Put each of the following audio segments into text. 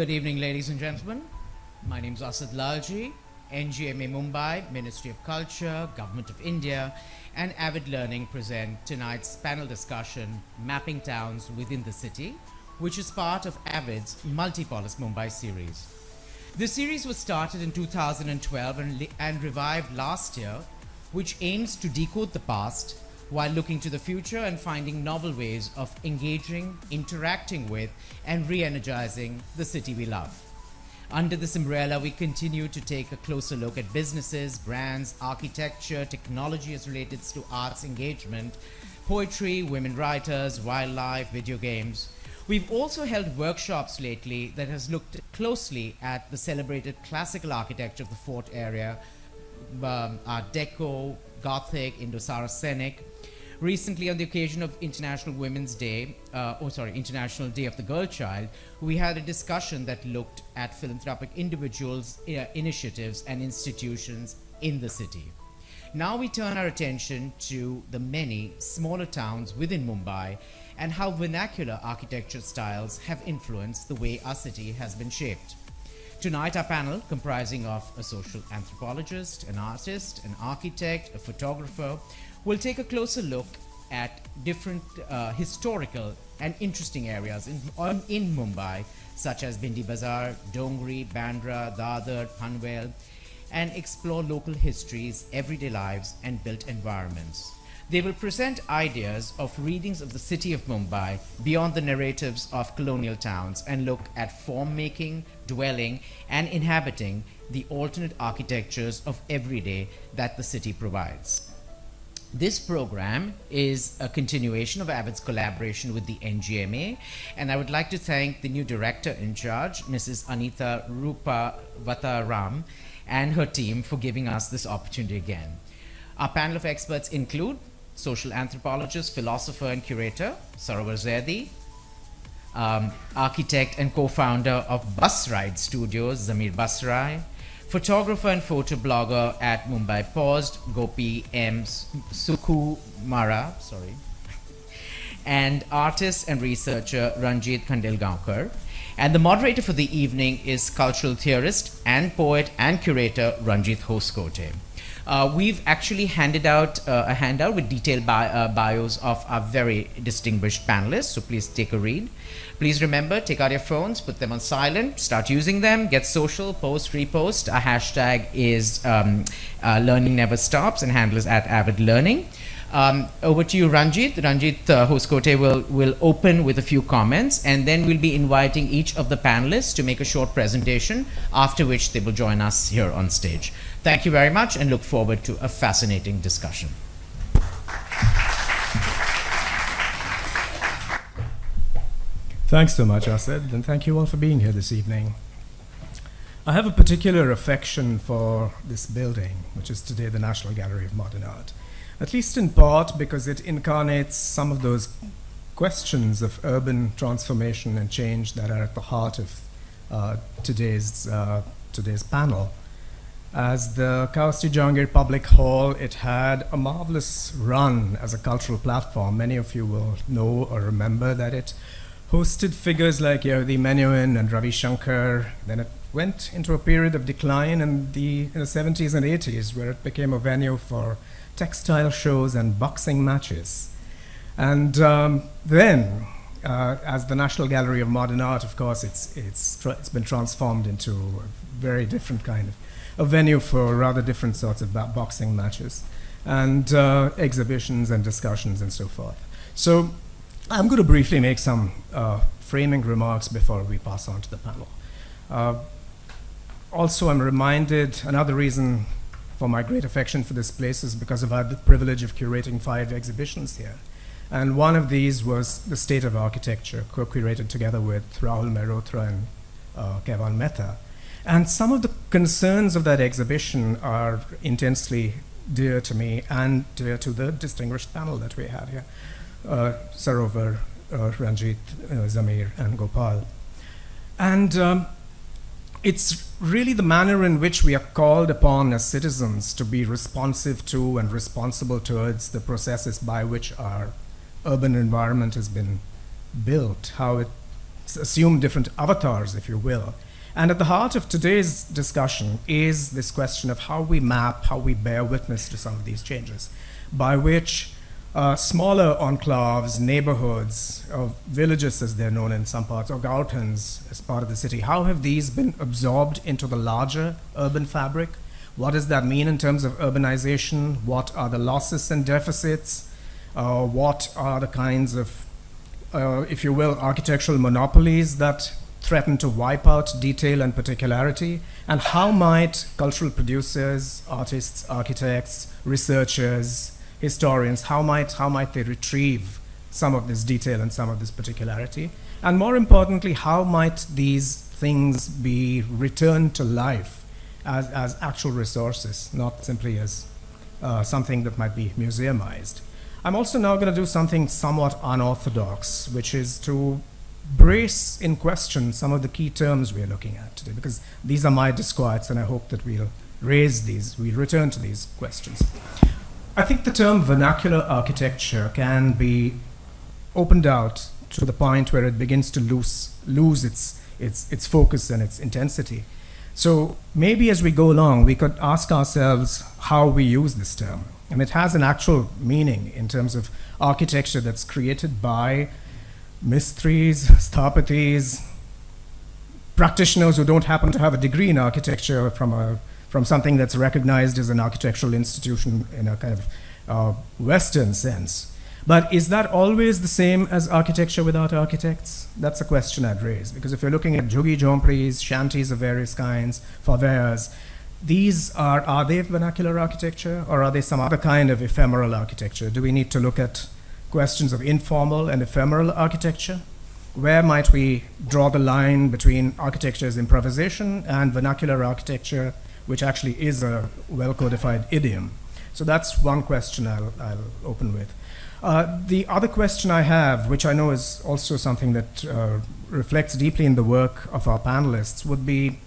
Good evening, ladies and gentlemen. My name is Asad Lalji, NGMA Mumbai, Ministry of Culture, Government of India, and Avid Learning present tonight's panel discussion, Mapping Towns Within the City, which is part of Avid's Multipolis Mumbai series. The series was started in 2012 and revived last year, which aims to decode the past while looking to the future and finding novel ways of engaging, interacting with, and re-energizing the city we love. Under this umbrella, we continue to take a closer look at businesses, brands, architecture, technology as related to arts engagement, poetry, women writers, wildlife, video games. We've also held workshops lately that has looked closely at the celebrated classical architecture of the fort area, Art Deco, Gothic, Indo-Saracenic. Recently, on the occasion of International Women's Day, International Day of the Girl Child, we had a discussion that looked at philanthropic individuals, initiatives, and institutions in the city. Now we turn our attention to the many smaller towns within Mumbai and how vernacular architecture styles have influenced the way our city has been shaped. Tonight, our panel, comprising of a social anthropologist, an artist, an architect, a photographer, will take a closer look at different historical and interesting areas in Mumbai, such as Bhendi Bazaar, Dongri, Bandra, Dadar, Panvel, and explore local histories, everyday lives, and built environments. They will present ideas of readings of the city of Mumbai beyond the narratives of colonial towns and look at form making, dwelling, and inhabiting the alternate architectures of everyday that the city provides. This program is a continuation of Avid's collaboration with the NGMA, and I would like to thank the new director in charge, Mrs. Anita Rupavataram, and her team for giving us this opportunity again. Our panel of experts include social anthropologist, philosopher and curator, Sarover Zaidi, architect and co-founder of Busride Studios, Zameer Basrai, photographer and photo blogger at Mumbai Paused, Gopal M. Sukumara, and artist and researcher Ranjit Kandalgaonkar. And the moderator for the evening is cultural theorist and poet and curator Ranjit Hoskote. We've actually handed out a handout with detailed bios of our very distinguished panelists, so please take a read. Please remember, take out your phones, put them on silent, start using them, get social, post, repost. Our hashtag is Learning Never Stops and handle is at Avid Learning. Over to you, Ranjit. Ranjit Hoskote will open with a few comments, and then we'll be inviting each of the panelists to make a short presentation, after which they will join us here on stage. Thank you very much, and look forward to a fascinating discussion. Thanks so much, Asad, and thank you all for being here this evening. I have a particular affection for this building, which is today the National Gallery of Modern Art, at least in part because it incarnates some of those questions of urban transformation and change that are at the heart of today's panel. As the Kausti Jahangir Public Hall, it had a marvelous run as a cultural platform. Many of you will know or remember that it hosted figures like Yehudi Menuhin and Ravi Shankar. Then it went into a period of decline in the 70s and 80s, where it became a venue for textile shows and boxing matches. And then, as the National Gallery of Modern Art, of course, it's been transformed into a very different kind of a venue for rather different sorts of boxing matches and exhibitions and discussions and so forth. So I'm going to briefly make some framing remarks before we pass on to the panel. Also, I'm reminded, another reason for my great affection for this place is because I've had the privilege of curating 5 exhibitions here. And one of these was The State of Architecture, co-curated together with Rahul Mehrotra and Kevan Mehta. And some of the concerns of that exhibition are intensely dear to me and dear to the distinguished panel that we have here. Sarover, Ranjit, Zameer, and Gopal. And it's really the manner in which we are called upon as citizens to be responsive to and responsible towards the processes by which our urban environment has been built, how it assume different avatars, if you will. And at the heart of today's discussion is this question of how we map, how we bear witness to some of these changes, by which smaller enclaves, neighborhoods, or villages as they're known in some parts, or gauthans as part of the city, how have these been absorbed into the larger urban fabric? What does that mean in terms of urbanization? What are the losses and deficits? What are the kinds of, if you will, architectural monopolies that threaten to wipe out detail and particularity? And how might cultural producers, artists, architects, researchers, historians, how might they retrieve some of this detail and some of this particularity? And more importantly, how might these things be returned to life as actual resources, not simply as something that might be museumized? I'm also now going to do something somewhat unorthodox, which is to brace in question some of the key terms we're looking at today, because these are my disquiets, and I hope that we'll return to these questions. I think the term vernacular architecture can be opened out to the point where it begins to lose its focus and its intensity. So maybe as we go along, we could ask ourselves how we use this term. And it has an actual meaning in terms of architecture that's created by mistris, sthapatis, practitioners who don't happen to have a degree in architecture from something that's recognized as an architectural institution in a kind of Western sense. But is that always the same as architecture without architects? That's a question I'd raise, because if you're looking at jhuggi jhompris, shanties of various kinds, favelas, these are they vernacular architecture, or are they some other kind of ephemeral architecture? Do we need to look at questions of informal and ephemeral architecture? Where might we draw the line between architecture as improvisation and vernacular architecture, which actually is a well-codified idiom? So that's one question I'll open with. The other question I have, which I know is also something that reflects deeply in the work of our panelists, would be,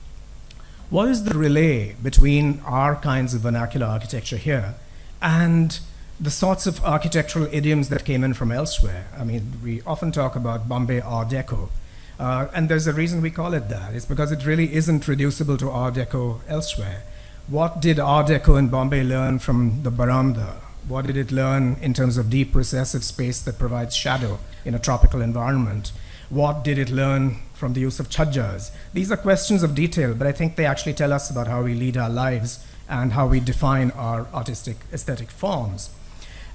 what is the relay between our kinds of vernacular architecture here and the sorts of architectural idioms that came in from elsewhere? I mean, we often talk about Bombay Art Deco, and there's a reason we call it that. It's because it really isn't reducible to Art Deco elsewhere. What did Art Deco in Bombay learn from the Baranda? What did it learn in terms of deep recessive space that provides shadow in a tropical environment? What did it learn from the use of chhajjas? These are questions of detail, but I think they actually tell us about how we lead our lives and how we define our artistic aesthetic forms.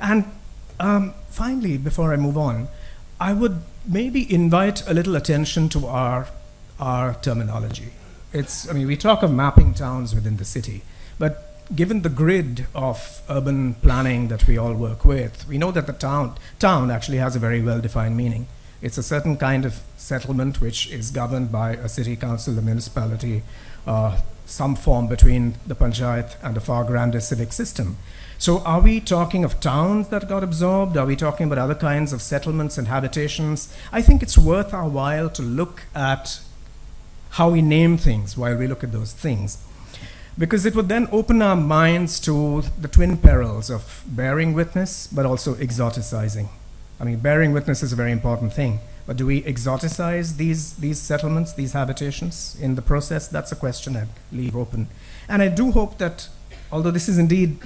And finally, before I move on, I would maybe invite a little attention to our terminology. We talk of mapping towns within the city, but given the grid of urban planning that we all work with, we know that the town actually has a very well-defined meaning. It's a certain kind of settlement which is governed by a city council, a municipality, some form between the panchayat and a far grander civic system. So are we talking of towns that got absorbed? Are we talking about other kinds of settlements and habitations? I think it's worth our while to look at how we name things while we look at those things, because it would then open our minds to the twin perils of bearing witness but also exoticizing. I mean, bearing witness is a very important thing, but do we exoticize these settlements, these habitations in the process? That's a question I'd leave open. And I do hope that, although this is indeed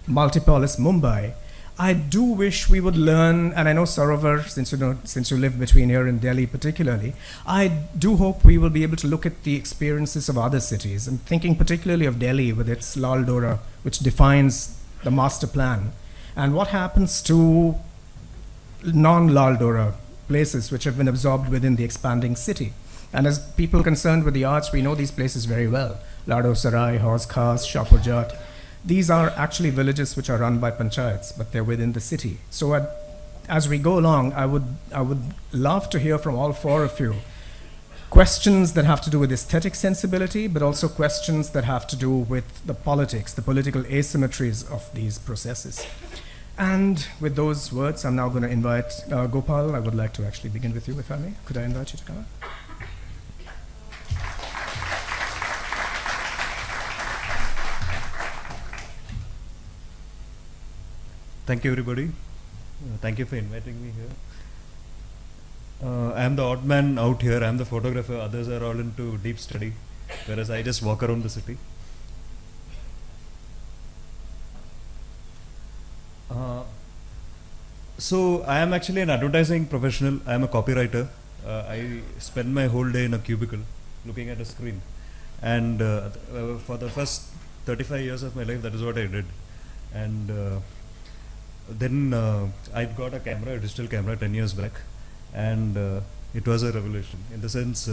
Multipolis Mumbai, I do wish we would learn, and I know Sarover, since you live between here and Delhi particularly, I do hope we will be able to look at the experiences of other cities. I'm thinking particularly of Delhi with its Lal Dora, which defines the master plan. And what happens to non-Lal Dora places which have been absorbed within the expanding city? And as people concerned with the arts, we know these places very well. Lado Sarai, Haus Khas, Shapurjat. These are actually villages which are run by panchayats, but they're within the city. So as we go along, I would love to hear from all four of you questions that have to do with aesthetic sensibility, but also questions that have to do with the politics, the political asymmetries of these processes. And with those words, I'm now going to invite Gopal. I would like to actually begin with you, if I may. Could I invite you to come up? Thank you, everybody. Thank you for inviting me here. I am the odd man out here. I am the photographer. Others are all into deep study, whereas I just walk around the city. So I am actually an advertising professional. I am a copywriter. I spend my whole day in a cubicle looking at a screen. And for the first 35 years of my life, that is what I did. And then I got a camera, a digital camera 10 years back. And it was a revolution. In the sense,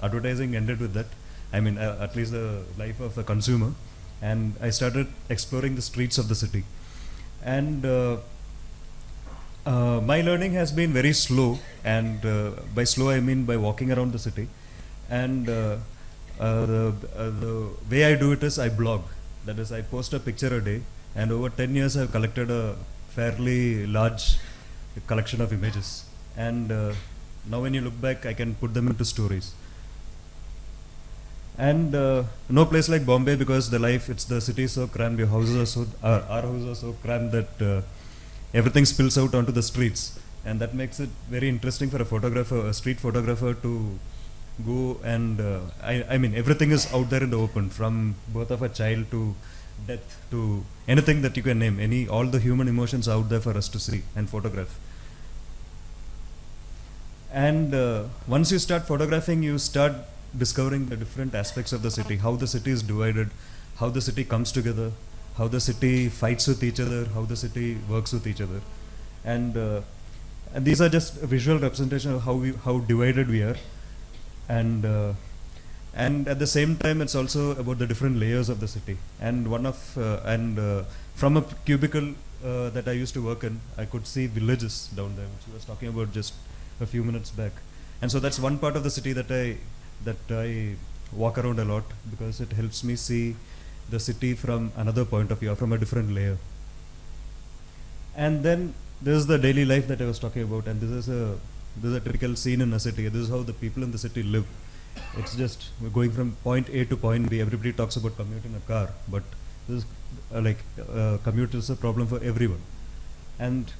advertising ended with that. I mean, at least the life of a consumer. And I started exploring the streets of the city. And my learning has been very slow, and by slow I mean by walking around the city. And the way I do it is I blog. That is, I post a picture a day, and over 10 years I've collected a fairly large collection of images. And now when you look back, I can put them into stories. And no place like Bombay, because the city is so crammed, our houses are so crammed that everything spills out onto the streets. And that makes it very interesting for a street photographer to go and, I mean, everything is out there in the open, from birth of a child to death to anything that you can name, all the human emotions out there for us to see and photograph. And once you start photographing, you start discovering the different aspects of the city, how the city is divided, how the city comes together, how the city fights with each other, how the city works with each other. And these are just a visual representation of how divided we are. And at the same time, it's also about the different layers of the city. And from a cubicle that I used to work in, I could see villages down there, which I was talking about just a few minutes back. And so that's one part of the city that I walk around a lot, because it helps me see the city from another point of view, or from a different layer. And then this is the daily life that I was talking about, and this is a typical scene in a city. This is how the people in the city live. It's just we're going from point A to point B. Everybody talks about commute in a car, but this is commute is a problem for everyone. And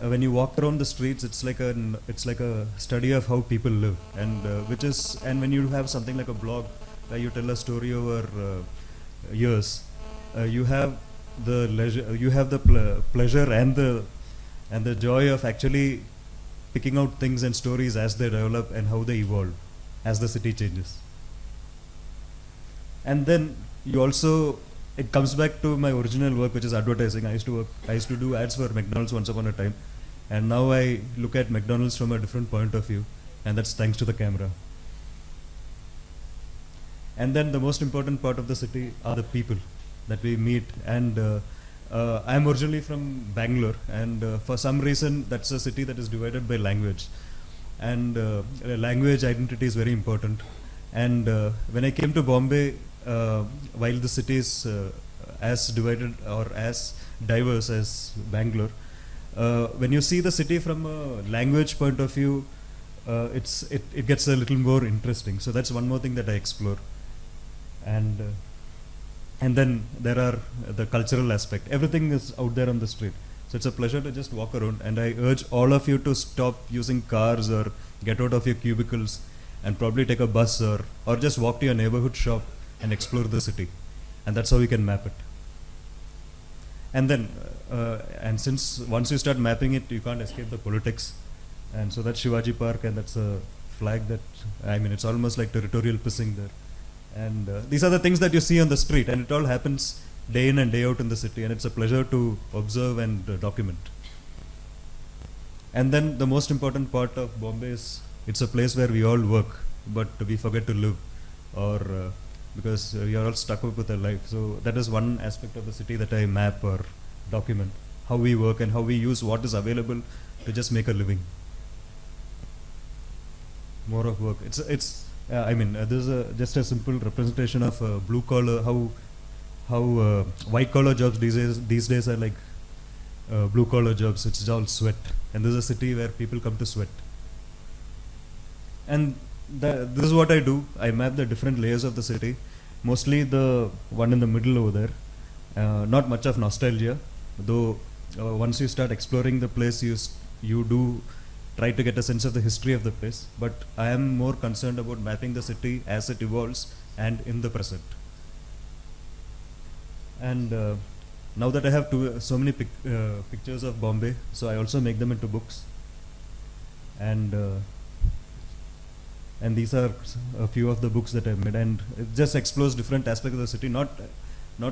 when you walk around the streets, it's like a study of how people live, and when you have something like a blog where you tell a story over years, you have the leisure, you have the pleasure and the joy of actually picking out things and stories as they develop and how they evolve as the city changes. And then it comes back to my original work, which is advertising. I used to do ads for McDonald's once upon a time, and now I look at McDonald's from a different point of view, and that's thanks to the camera. And then the most important part of the city are the people that we meet. And I'm originally from Bangalore, and for some reason that's a city that is divided by language, and language identity is very important. And when I came to Bombay, while the city is as divided or as diverse as Bangalore, when you see the city from a language point of view, it gets a little more interesting. So that's one more thing that I explore. And then there are the cultural aspect. Everything is out there on the street. So it's a pleasure to just walk around, and I urge all of you to stop using cars or get out of your cubicles and probably take a bus or just walk to your neighborhood shop and explore the city. And that's how we can map it. And then, and since once you start mapping it, you can't escape the politics. And so that's Shivaji Park, and that's a flag that, I mean, it's almost like territorial pissing there. And these are the things that you see on the street, and it all happens day in and day out in the city, and it's a pleasure to observe and document. And then the most important part of Bombay is it's a place where we all work, but we forget to live, or because we are all stuck up with our life. So that is one aspect of the city that I map or document, how we work and how we use what is available to just make a living. More of work. I mean, this is just a simple representation of blue collar, how white collar jobs these days are like blue collar jobs. It's all sweat, and this is a city where people come to sweat. And this is what I do. I map the different layers of the city, mostly the one in the middle over there. Not much of nostalgia, though. Once you start exploring the place, you do try to get a sense of the history of the place, but I am more concerned about mapping the city as it evolves and in the present. And now that I have so many pictures of Bombay, so I also make them into books. And these are a few of the books that I've made, and it just explores different aspects of the city, not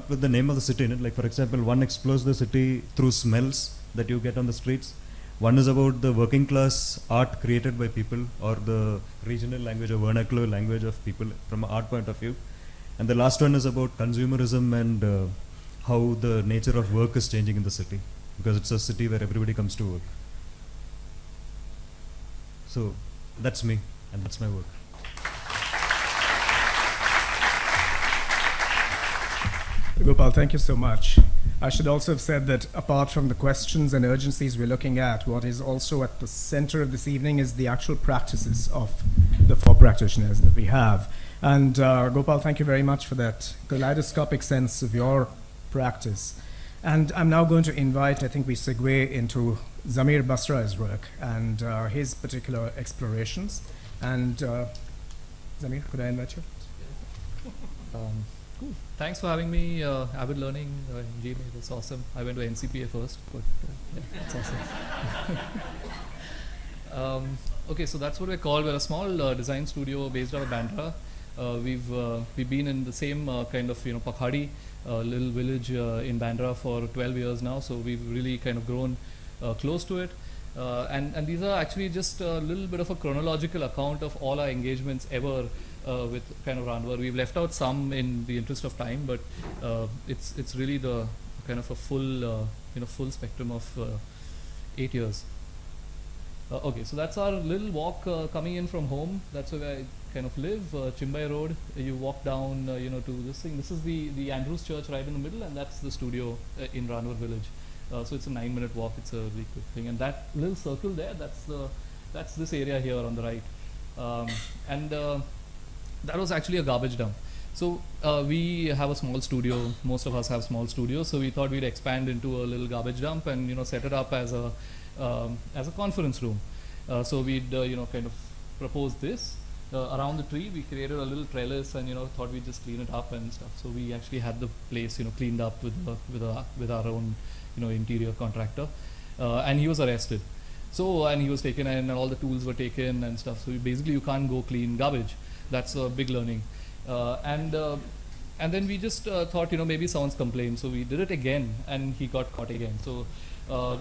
with the name of the city in it. Like, for example, one explores the city through smells that you get on the streets. One is about the working class art created by people, or the regional language or vernacular language of people from an art point of view. And the last one is about consumerism and how the nature of work is changing in the city, because it's a city where everybody comes to work. So that's me, and that's my work. Gopal, thank you so much. I should also have said that apart from the questions and urgencies we're looking at, what is also at the center of this evening is the actual practices of the 4 practitioners that we have. And Gopal, thank you very much for that kaleidoscopic sense of your practice. And I'm now going to invite, I think we segue into Zameer Basrai's work and his particular explorations. And Zameer, could I invite you? Cool. Thanks for having me. Avid Learning, NGMA, that's awesome. I went to NCPA first, but yeah, that's awesome. Okay, so that's what we're called. We're a small design studio based out of Bandra. We've been in the same kind of Pakhadi little village in Bandra for 12 years now. So we've really kind of grown close to it. And these are actually just a little bit of a chronological account of all our engagements ever with kind of Ranwar. We've left out some in the interest of time, but it's really the kind of a full full spectrum of 8 years. Okay, so that's our little walk coming in from home. That's where I kind of live, Chimbai Road. You walk down, to this thing. This is the Andrews Church right in the middle, and that's the studio in Ranwar village. So it's a 9-minute walk. It's a really quick thing. And that little circle there, that's this area here on the right. That was actually a garbage dump. So we have a small studio. Most of us have small studios. So we thought we'd expand into a little garbage dump and set it up as a conference room. So we'd kind of proposed this around the tree. We created a little trellis and thought we'd just clean it up and stuff. So we actually had the place cleaned up with our own interior contractor, and he was arrested. So and he was taken, and all the tools were taken and stuff. So basically you can't go clean garbage. That's a big learning. And then we just thought maybe someone's complained. So we did it again, and he got caught again. So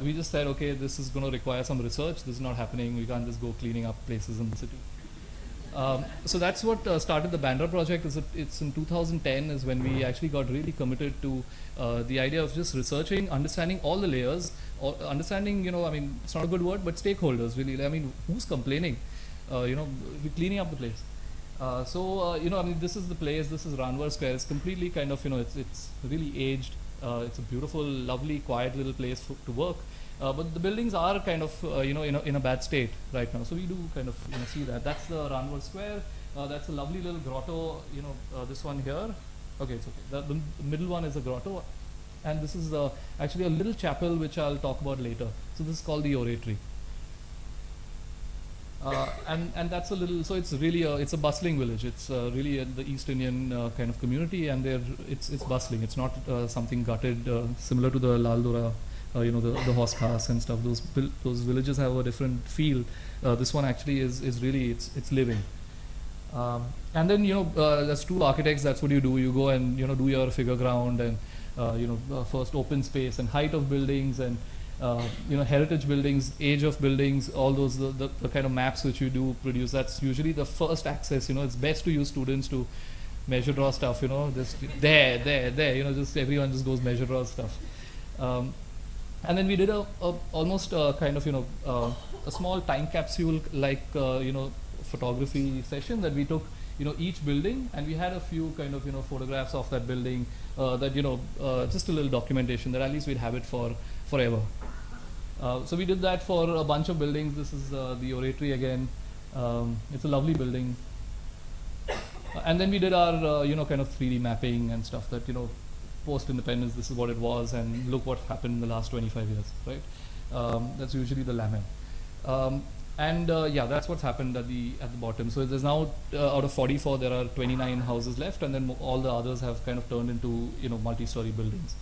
we just said, okay, this is going to require some research. This is not happening. We can't just go cleaning up places in the city. So that's what started the Bandra project. It's in 2010 is when we actually got really committed to the idea of just researching, understanding all the layers, or understanding, I mean, it's not a good word, but stakeholders really. I mean, who's complaining? We're cleaning up the place. I mean, this is the place. This is Ranwar Square. It's completely kind of, it's really aged. It's a beautiful, lovely, quiet little place to work. But the buildings are kind of, in a bad state right now. So we do kind of, see that. That's the Ranwar Square. That's a lovely little grotto. This one here. Okay, it's okay. The middle one is a grotto, and this is actually a little chapel which I'll talk about later. So this is called the oratory. And that's a little. So it's really it's a bustling village. It's really the East Indian kind of community, and it's bustling. It's not something gutted similar to the Lal Dora. The horse cars and stuff. Those villages have a different feel. This one actually is really it's living. And then there's 2 architects. That's what you do. You go and do your figure ground and first open space and height of buildings and heritage buildings, age of buildings. All those the kind of maps which you do produce. That's usually the first access. It's best to use students to measure draw stuff. Just there. Just everyone just goes measure draw stuff. And then we did almost kind of a small time capsule like photography session that we took each building, and we had a few kind of photographs of that building that just a little documentation that at least we'd have it for forever. So we did that for a bunch of buildings. This is the oratory again. It's a lovely building. And then we did our kind of 3D mapping and stuff that post-independence, this is what it was, and look what happened in the last 25 years, right? That's usually the lament. And yeah, that's what's happened at the bottom. So there's now out of 44, there are 29 houses left, and then all the others have kind of turned into multi-story buildings.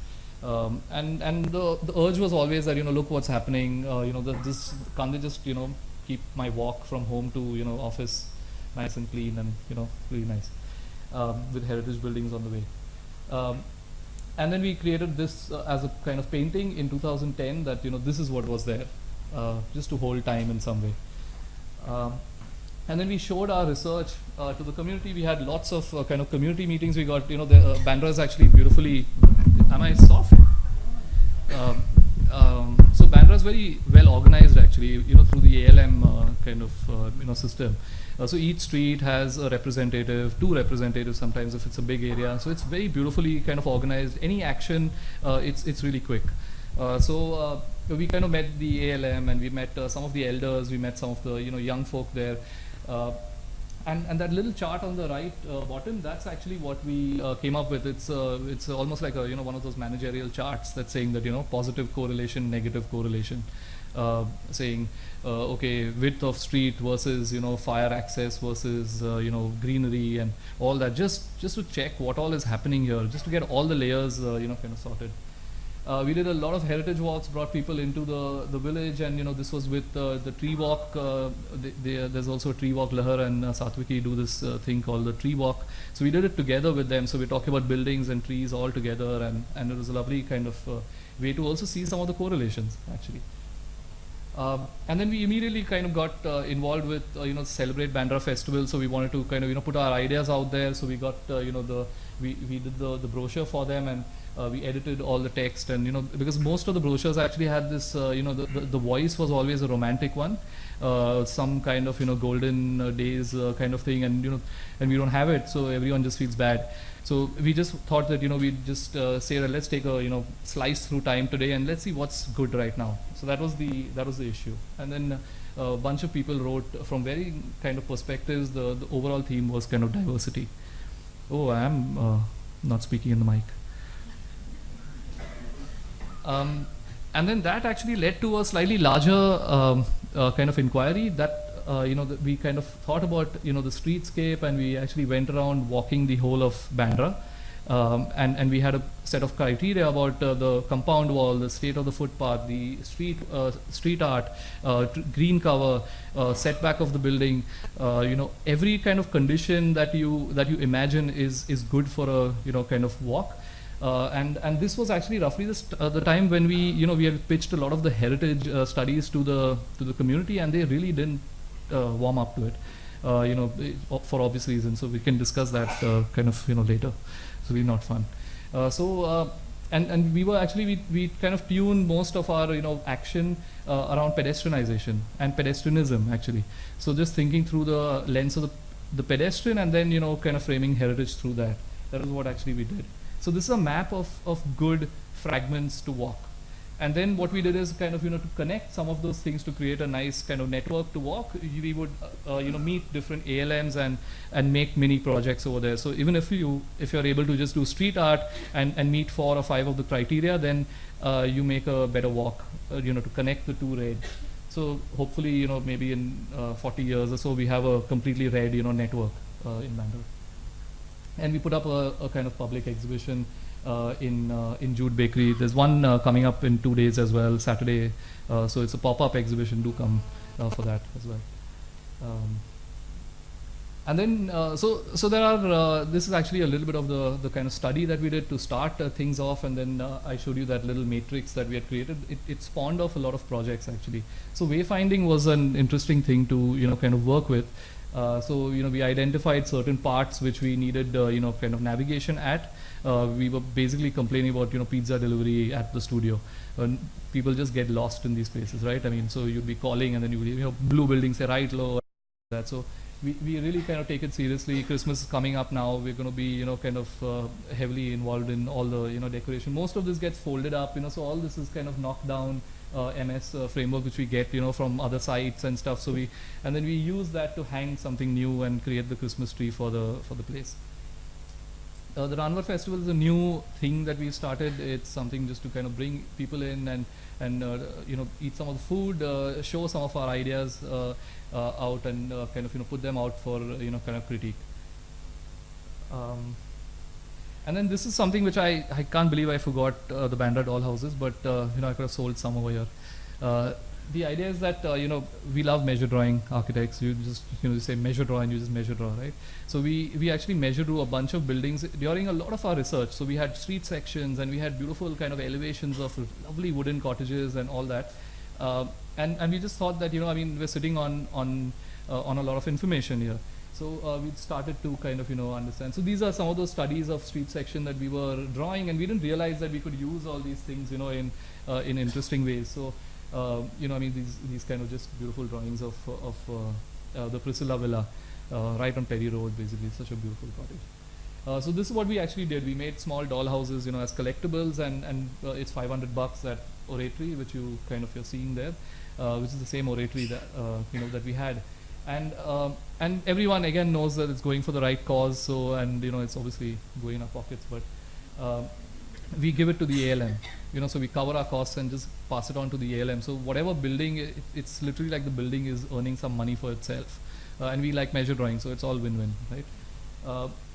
And the urge was always that look what's happening. Can't they just keep my walk from home to office nice and clean and really nice with heritage buildings on the way. And then we created this as a kind of painting in 2010 that this is what was there, just to hold time in some way. And then we showed our research to the community. We had lots of kind of community meetings. We got Bandra is actually beautifully. Am I soft? So Bandra is very well organized actually, through the ALM kind of system. So each street has a representative, 2 representatives sometimes if it's a big area. So it's very beautifully kind of organized. Any action, it's really quick. So we kind of met the ALM, and we met some of the elders. We met some of the young folk there. And that little chart on the right bottom, that's actually what we came up with. It's almost like a one of those managerial charts that's saying that positive correlation, negative correlation, saying okay, width of street versus fire access versus greenery and all that, just to check what all is happening here, just to get all the layers kind of sorted. We did a lot of heritage walks, brought people into the village, and this was with the tree walk. There's also a tree walk. Lahar and Satwiki do this thing called the tree walk. So we did it together with them. So we're talking about buildings and trees all together, and it was a lovely kind of way to also see some of the correlations actually. And then we immediately kind of got involved with Celebrate Bandra Festival. So we wanted to kind of put our ideas out there. So we got we did the brochure for them, and we edited all the text, and because most of the brochures actually had this the voice was always a romantic one, some kind of golden days kind of thing, and and we don't have it, so everyone just feels bad. So we just thought that we'd just say that let's take a slice through time today and let's see what's good right now. So that was the issue. And then a bunch of people wrote from very kind of perspectives. The overall theme was kind of diversity. Oh, I am not speaking in the mic. And then that actually led to a slightly larger kind of inquiry that that we kind of thought about the streetscape, and we actually went around walking the whole of Bandra, and we had a set of criteria about the compound wall, the state of the footpath, the street art, green cover, setback of the building, every kind of condition that you imagine is good for a kind of walk. And this was actually roughly the time when we had pitched a lot of the heritage studies to the community, and they really didn't warm up to it, for obvious reasons. So we can discuss that kind of later. So really not fun. And we were actually we kind of tuned most of our action around pedestrianization and pedestrianism actually. So just thinking through the lens of the pedestrian, and then kind of framing heritage through that. That is what actually we did. So this is a map of good fragments to walk. And then what we did is kind of to connect some of those things to create a nice kind of network to walk. We would meet different ALMs and make mini projects over there. So even if you're able to just do street art and meet 4 or 5 of the criteria, then you make a better walk to connect the 2 red. So hopefully maybe in 40 years or so we have a completely red network in Bandra. And we put up a kind of public exhibition in Jude Bakery. There's one coming up in 2 days as well, Saturday. So it's a pop-up exhibition. Do come for that as well. And then so there are. This is actually a little bit of the kind of study that we did to start things off, and then I showed you that little matrix that we had created. It spawned off a lot of projects actually. So wayfinding was an interesting thing to kind of work with. So we identified certain parts which we needed kind of navigation at. We were basically complaining about pizza delivery at the studio. People just get lost in these places, right? I mean, so you'd be calling, and then you would blue building say right, low, that. So we really kind of take it seriously. Christmas is coming up now. We're going to be kind of heavily involved in all the decoration. Most of this gets folded up, so all this is kind of knocked down. MS framework which we get from other sites and stuff. So and then we use that to hang something new and create the Christmas tree for the place. the Ranvar Festival is a new thing that we started. It's something just to kind of bring people in and eat some of the food, show some of our ideas out, and kind of put them out for kind of critique. And then this is something which I can't believe I forgot, the Bandra doll houses, but I could have sold some over here. The idea is that we love measure drawing architects. You just you say measure draw and you just measure draw, right? So we actually measured through a bunch of buildings during a lot of our research. So we had street sections and we had beautiful kind of elevations of lovely wooden cottages and all that. And we just thought that we're sitting on a lot of information here. So we started to kind of understand. So these are some of those studies of street section that we were drawing, and we didn't realize that we could use all these things in interesting ways. So these kind of just beautiful drawings of the Priscilla Villa right on Perry Road, basically. Such a beautiful cottage. So this is what we actually did. We made small doll houses as collectibles, and it's $500 at Oratory, which you're seeing there, which is the same Oratory that that we had. And everyone again knows that it's going for the right cause, so it's obviously going in our pockets, but we give it to the ALM, so we cover our costs and just pass it on to the ALM. So whatever building, it's literally like the building is earning some money for itself, and we like measure drawing, so it's all win-win, right?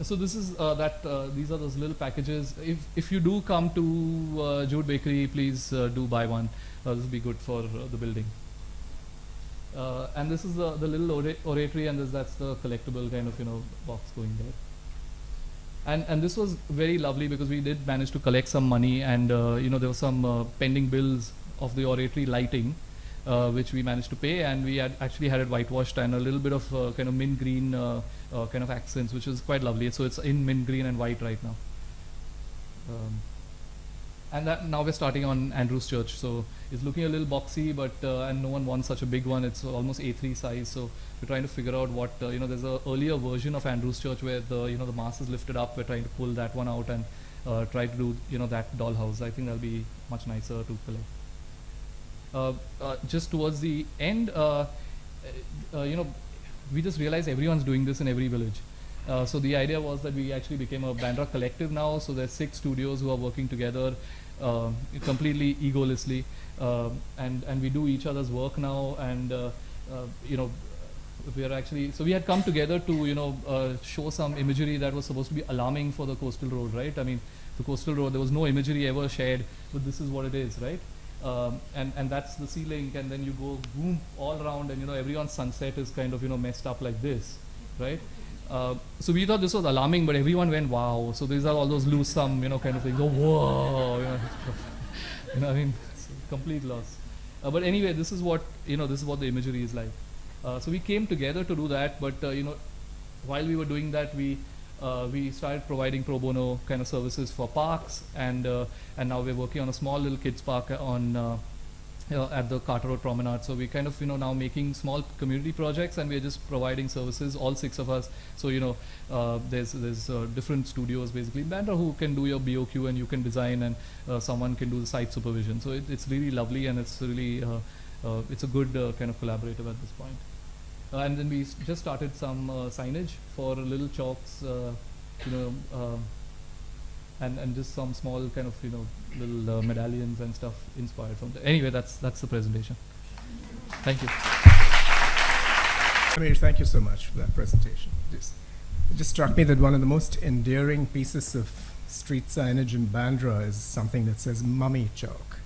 So this is these are those little packages. If you do come to Jude Bakery, please do buy one. This will be good for the building. And this is the little oratory, and that's the collectible kind of box going there. And this was very lovely because we did manage to collect some money, and there were some pending bills of the oratory lighting, which we managed to pay, and we had actually had it whitewashed and a little bit of kind of mint green kind of accents, which is quite lovely. So it's in mint green and white right now. And that now we're starting on Andrew's Church, so it's looking a little boxy, but and no one wants such a big one. It's almost A3 size, so we're trying to figure out what there's a earlier version of Andrew's Church where the mass is lifted up. We're trying to pull that one out and try to do that dollhouse. I think that'll be much nicer to collect. Just towards the end, we just realized everyone's doing this in every village. So the idea was that we actually became a Bandra collective now. So there's 6 studios who are working together completely egolessly, and we do each other's work now. And we are actually, so we had come together to show some imagery that was supposed to be alarming for the coastal road, right? I mean, the coastal road, there was no imagery ever shared, but this is what it is, right? And that's the sea link, and then you go boom all around, and everyone's sunset is kind of messed up like this, right? So we thought this was alarming, but everyone went wow. So these are all those lose some kind of things. Oh whoa, I mean, it's a complete loss. But anyway, this is what this is what the imagery is like. So we came together to do that, but while we were doing that, we started providing pro bono kind of services for parks, and now we're working on a small little kids park on at the Carter Road Promenade. So we kind of now making small community projects, and we're just providing services, all 6 of us. So there's different studios basically in Bandra who can do your BOQ, and you can design, and someone can do the site supervision. So it's really lovely, and it's really it's a good kind of collaborative at this point. And then we just started some signage for little chalks, and just some small kind of little medallions and stuff inspired from there. Anyway, that's the presentation. Thank you. Zameer, thank you so much for that presentation. It just struck me that one of the most endearing pieces of street signage in Bandra is something that says Mummy Chalk.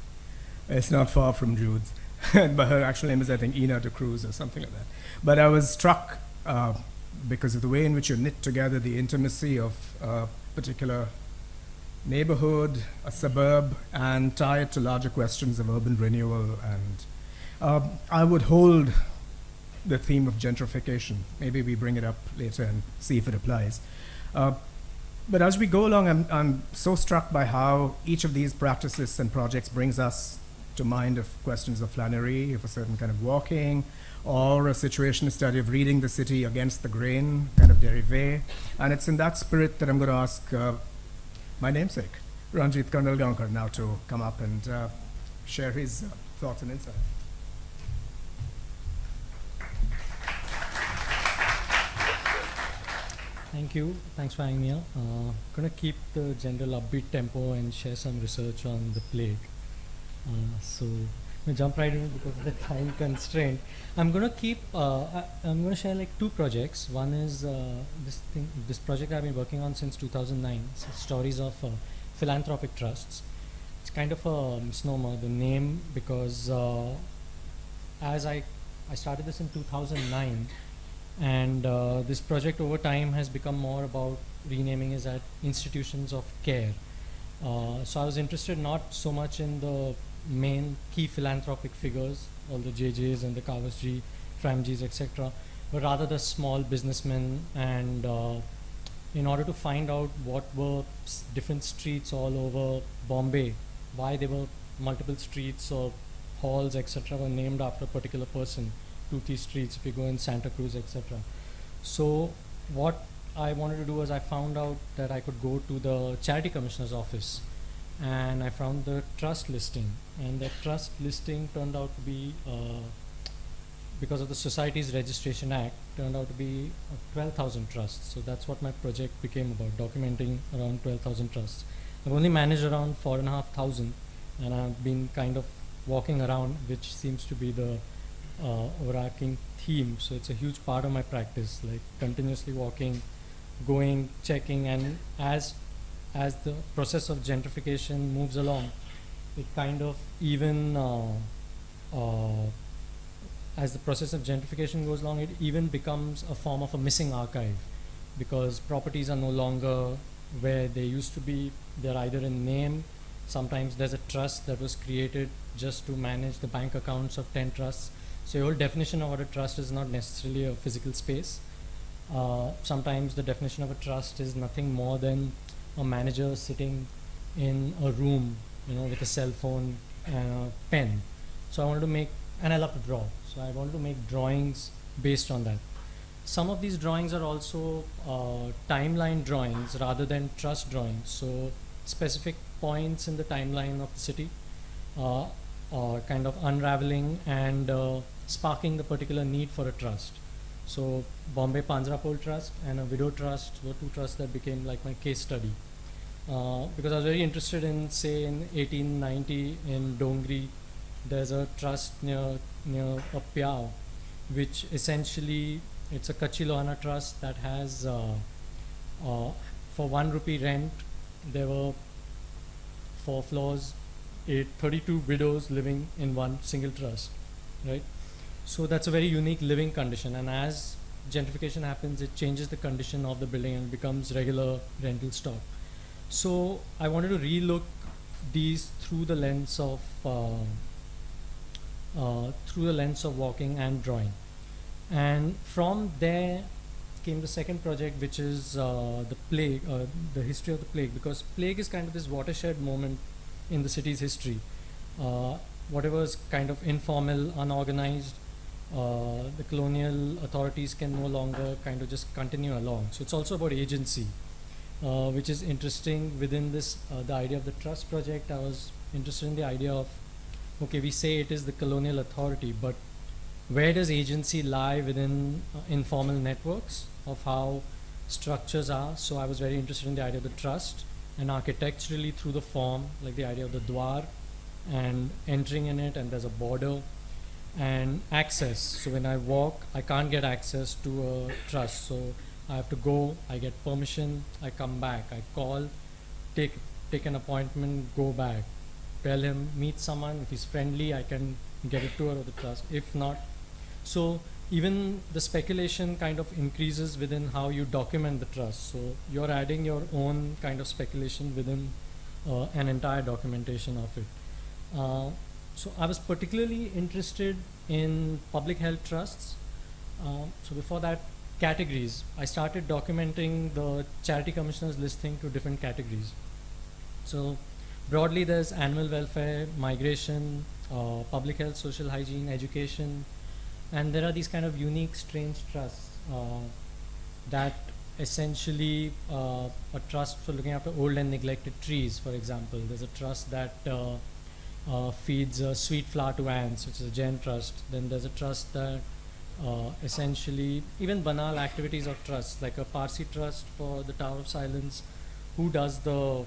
It's not far from Jude's, but her actual name is, I think, Ina de Cruz or something like that. But I was struck because of the way in which you knit together the intimacy of a particular neighborhood, a suburb, and tie it to larger questions of urban renewal. And I would hold the theme of gentrification. Maybe we bring it up later and see if it applies. But as we go along, I'm so struck by how each of these practices and projects brings us to mind of questions of flânerie, of a certain kind of walking, or a situationist study of reading the city against the grain, kind of dérivé. And it's in that spirit that I'm going to ask my namesake, Ranjit Kandalgaonkar, now to come up and share his thoughts and insights. Thank you. Thanks for having me here. Gonna keep the general upbeat tempo and share some research on the plague. So I'm gonna jump right in because of the time constraint. I'm gonna keep. I'm gonna share like two projects. One is this project I've been working on since 2009. It's stories of philanthropic trusts. It's kind of a misnomer, the name, because as I started this in 2009, and this project over time has become more about renaming it as institutions of care. So I was interested not so much in the main key philanthropic figures, all the JJs and the Kawasji, Framjis, etc., but rather the small businessmen, and in order to find out what were different streets all over Bombay, why there were multiple streets or halls, etc., were named after a particular person. 2-3 streets if you go in Santa Cruz, etc. So what I wanted to do was I found out that I could go to the Charity Commissioner's office, and I found the trust listing, and the trust listing turned out to be, because of the Societies Registration Act, turned out to be 12,000 trusts. So that's what my project became about, documenting around 12,000 trusts. I've only managed around 4,500, and I've been kind of walking around, which seems to be the overarching theme. So it's a huge part of my practice, like continuously walking, going, checking, and as the process of gentrification moves along, it kind of even as the process of gentrification goes along, it even becomes a form of a missing archive, because properties are no longer where they used to be. They're either in name. Sometimes there's a trust that was created just to manage the bank accounts of 10 trusts. So your whole definition of what a trust is not necessarily a physical space. Sometimes the definition of a trust is nothing more than a manager sitting in a room, with a cell phone and a pen. So I wanted to make, and I love to draw, so I wanted to make drawings based on that. Some of these drawings are also timeline drawings rather than trust drawings. So specific points in the timeline of the city, kind of unraveling and sparking the particular need for a trust. So Bombay Panjrapol Trust and a Widow Trust were two trusts that became like my case study. Because I was very interested in, say, in 1890 in Dongri, there's a trust near a Pyao, which essentially, it's a Kachi Lohana trust that has, for 1 rupee rent, there were 4 floors, 32 widows living in one single trust, right? So that's a very unique living condition, and as gentrification happens, it changes the condition of the building and becomes regular rental stock. So I wanted to relook these through the lens of walking and drawing, and from there came the second project, which is the plague, the history of the plague, because plague is kind of this watershed moment in the city's history. Whatever is kind of informal, unorganized, the colonial authorities can no longer kind of just continue along. So it's also about agency, which is interesting within this, the idea of the trust project. I was interested in the idea of, okay, we say it is the colonial authority, but where does agency lie within informal networks of how structures are? So I was very interested in the idea of the trust, and architecturally through the form, like the idea of the dwar and entering in it, and there's a border and access. So when I walk, I can't get access to a trust, so I have to go, I get permission, I come back, I call, take an appointment, go back, tell him, meet someone. If he's friendly, I can get a tour of the trust. If not, so even the speculation kind of increases within how you document the trust. So you're adding your own kind of speculation within an entire documentation of it. So I was particularly interested in public health trusts. So before that, categories. I started documenting the Charity Commissioners listing to different categories. So broadly, there's animal welfare, migration, public health, social hygiene, education, and there are these kind of unique, strange trusts that essentially a trust for looking after old and neglected trees, for example. There's a trust that feeds sweet flour to ants, which is a Jain trust. Then there's a trust that essentially even banal activities of trust, like a Parsi trust for the Tower of Silence, who does the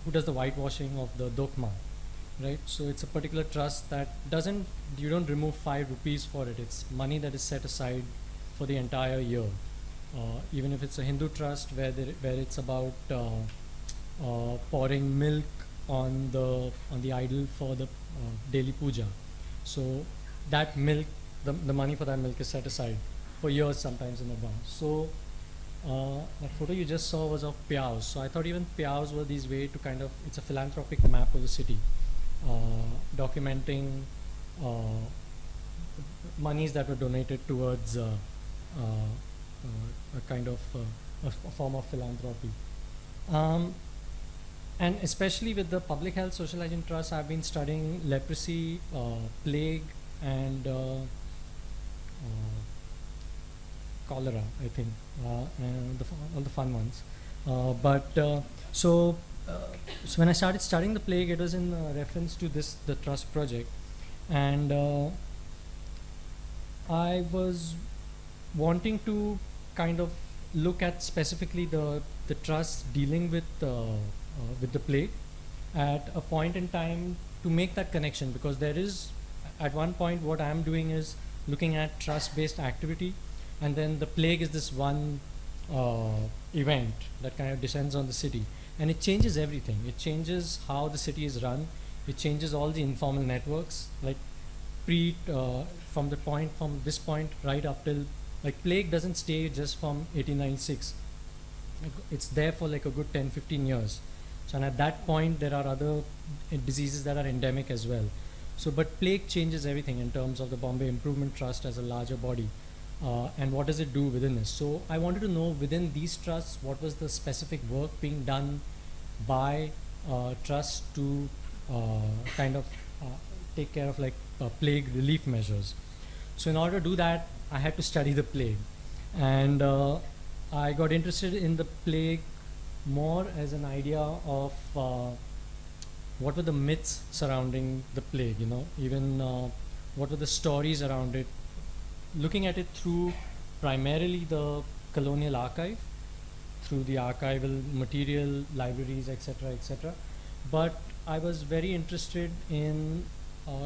whitewashing of the dokma, right? So it's a particular trust that doesn't, you don't remove 5 rupees for it. It's money that is set aside for the entire year. Even if it's a Hindu trust where it's about pouring milk on the idol for the daily puja. So that milk, the money for that milk is set aside for years, sometimes in advance. So that photo you just saw was of Pyaus. So I thought even Pyaus were these way to kind of, it's a philanthropic map of the city, documenting monies that were donated towards a kind of a form of philanthropy. And especially with the Public Health Social Hygiene Trust, I've been studying leprosy, plague, and cholera, I think, and all the fun ones. So when I started studying the plague, it was in reference to the trust project, and I was wanting to kind of look at specifically the trust dealing with the plague at a point in time, to make that connection, because there is, at one point, what I'm doing is looking at trust-based activity, and then the plague is this one event that kind of descends on the city, and it changes everything. It changes how the city is run. It changes all the informal networks, like from this point right up till, like, plague doesn't stay just from 1896. It's there for like a good 10-15 years. So, and at that point there are other diseases that are endemic as well. So, but plague changes everything in terms of the Bombay Improvement Trust as a larger body, and what does it do within this. So I wanted to know, within these trusts, what was the specific work being done by trusts to kind of take care of like plague relief measures. So in order to do that, I had to study the plague, and I got interested in the plague more as an idea of what were the myths surrounding the plague, you know, even what were the stories around it, looking at it through primarily the colonial archive, through the archival material, libraries, etc., etc. But I was very interested in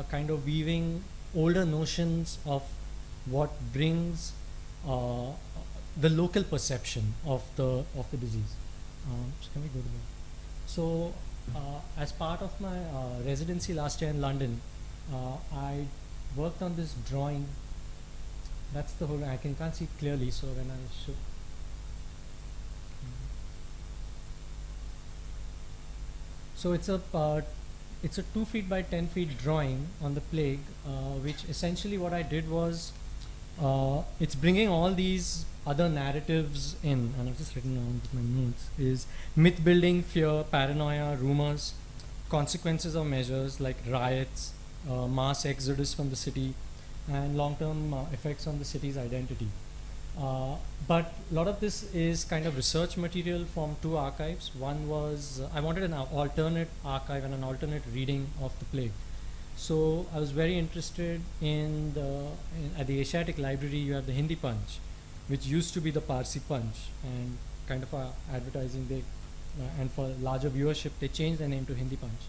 kind of weaving older notions of what brings the local perception of the disease. So can we go to that? So as part of my residency last year in London, I worked on this drawing. That's the whole, I can't see it clearly, so when I show. So it's a 2 feet by 10 feet drawing on the plague, which essentially what I did was, it's bringing all these other narratives in, and I've just written down with my notes, is myth building, fear, paranoia, rumors, consequences of measures like riots, mass exodus from the city, and long-term effects on the city's identity. But a lot of this is kind of research material from 2 archives. One was, I wanted an alternate archive and an alternate reading of the plague. So I was very interested in at the Asiatic Library you have the Hindi Punch, which used to be the Parsi Punch, and kind of advertising, and for larger viewership they changed their name to Hindi Punch.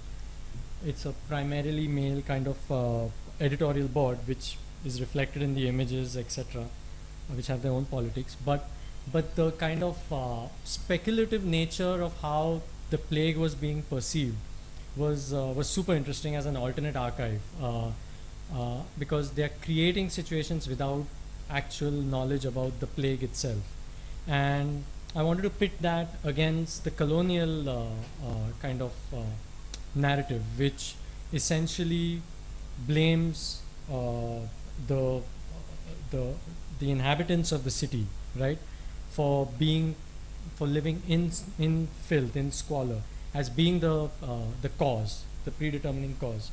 It's a primarily male kind of editorial board, which is reflected in the images, etc., which have their own politics. But the kind of speculative nature of how the plague was being perceived was super interesting as an alternate archive, because they are creating situations without actual knowledge about the plague itself. And I wanted to pit that against the colonial kind of narrative, which essentially blames the inhabitants of the city, right, for living in filth, in squalor, as being the cause, the predetermining cause.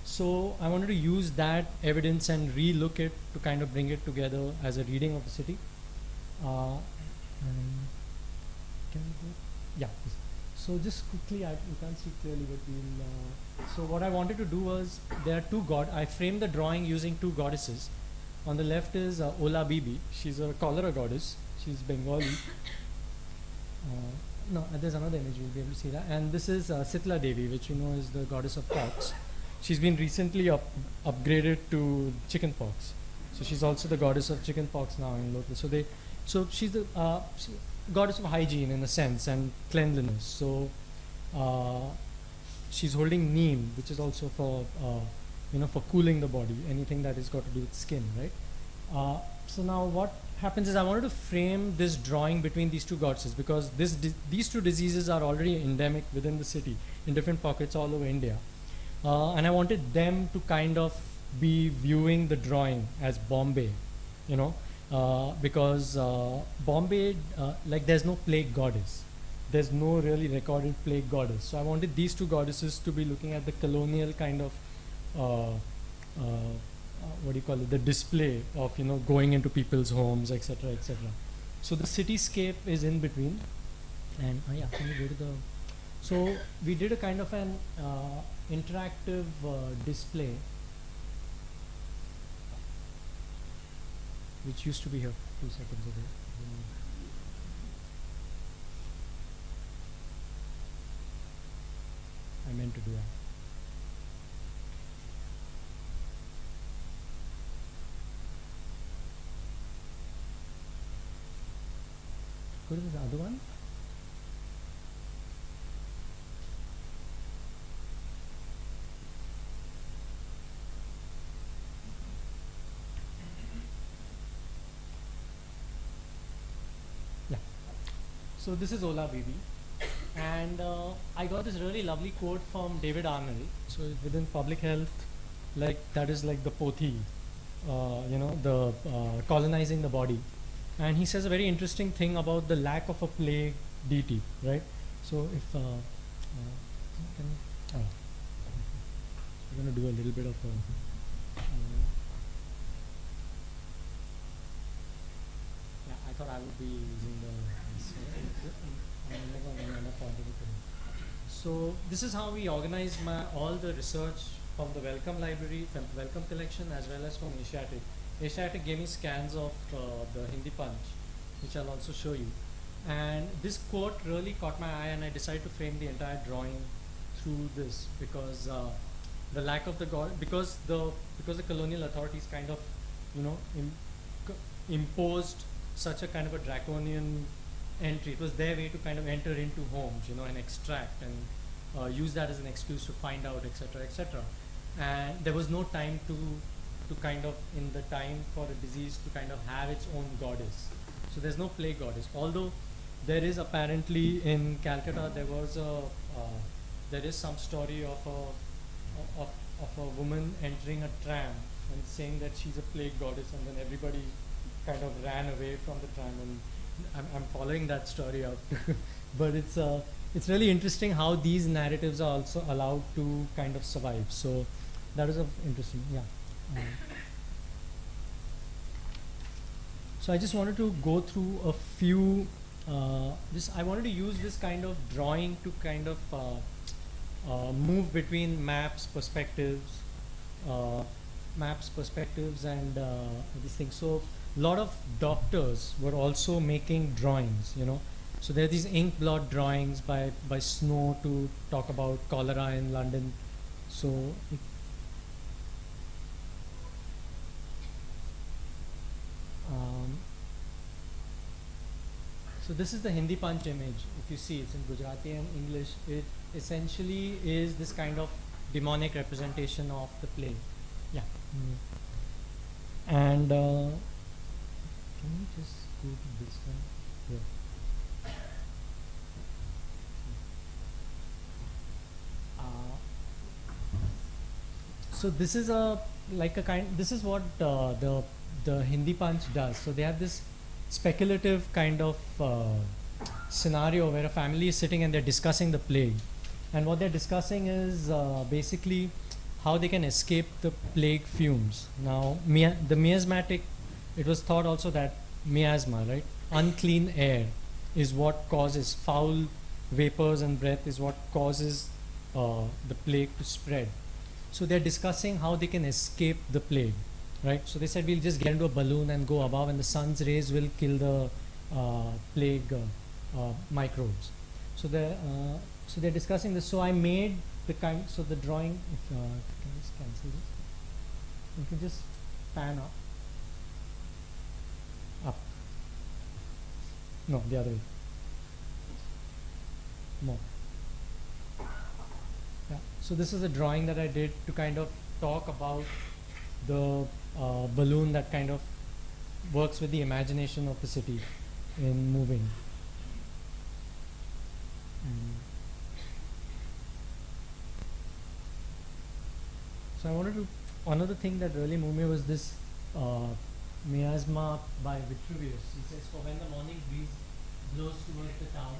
So I wanted to use that evidence and re-look it to kind of bring it together as a reading of the city. Can we go? Yeah. So just quickly, you can't see clearly, but we'll. So what I wanted to do was, there are 2 I framed the drawing using 2 goddesses. On the left is Ola Bibi. She's a cholera goddess. She's Bengali. No, there's another image, you'll be able to see that. And this is Sitla Devi, which you know is the goddess of pox. She's been recently upgraded to chicken pox. So she's also the goddess of chicken pox now in local. So she's the goddess of hygiene in a sense and cleanliness. So she's holding neem, which is also for for cooling the body, anything that has got to do with skin, right? So now what happens is I wanted to frame this drawing between these two goddesses because these two diseases are already endemic within the city in different pockets all over India. And I wanted them to kind of be viewing the drawing as Bombay, because Bombay, like there's no plague goddess. There's no really recorded plague goddess. So I wanted these two goddesses to be looking at the colonial kind of the display of going into people's homes, etc., etc. So the cityscape is in between, and can you go to the? So we did a kind of an interactive display, which used to be here 2 seconds ago. I meant to do that. Go to the other one. Yeah. So this is Ola Bibi. And I got this really lovely quote from David Arnold. So within public health, that is like the Pothi, the colonizing the body. And he says a very interesting thing about the lack of a plague deity, right? So if we're going to do a little bit of I thought I would be using so this is how we organize all the research from the Welcome Library, from the Welcome Collection, as well as from Asiatic. Asiatic gave me scans of the Hindi Punch, which I'll also show you. And this quote really caught my eye, and I decided to frame the entire drawing through this because the lack of the god, because the colonial authorities kind of, imposed such a kind of a draconian entry. It was their way to kind of enter into homes, and extract and use that as an excuse to find out, etc., etc. And there was no time to kind of, in the time for a disease to kind of have its own goddess. So there's no plague goddess. Although there is apparently in Calcutta there is some story of a woman entering a tram and saying that she's a plague goddess, and then everybody kind of ran away from the tram. And I'm following that story up, but it's really interesting how these narratives are also allowed to kind of survive. So that is interesting, yeah. So I just wanted to go through a few. I wanted to use this kind of drawing to kind of move between maps, perspectives, and these things. So a lot of doctors were also making drawings, So there are these ink blot drawings by Snow to talk about cholera in London. So so this is the Hindi Punch image. If you see, it's in Gujarati and English. It essentially is this kind of demonic representation of the plague. Yeah. And can we just go to this one? Yeah. So this is this is what the Hindi Punch does. So they have this speculative kind of scenario where a family is sitting and they're discussing the plague, and what they're discussing is basically how they can escape the plague fumes. Now the miasmatic, it was thought also that miasma, right, unclean air, is what causes foul vapors, and breath is what causes the plague to spread. So they're discussing how they can escape the plague. right? So they said we'll just get into a balloon and go above, and the sun's rays will kill the plague microbes. So they're discussing this. So I made the the drawing. If can just cancel this. You can just pan up. No, the other way. More. Yeah. So this is a drawing that I did to kind of talk about the balloon that kind of works with the imagination of the city in moving. So I wanted to, another thing that really moved me was this miasma by Vitruvius. He says, for when the morning breeze blows towards the town,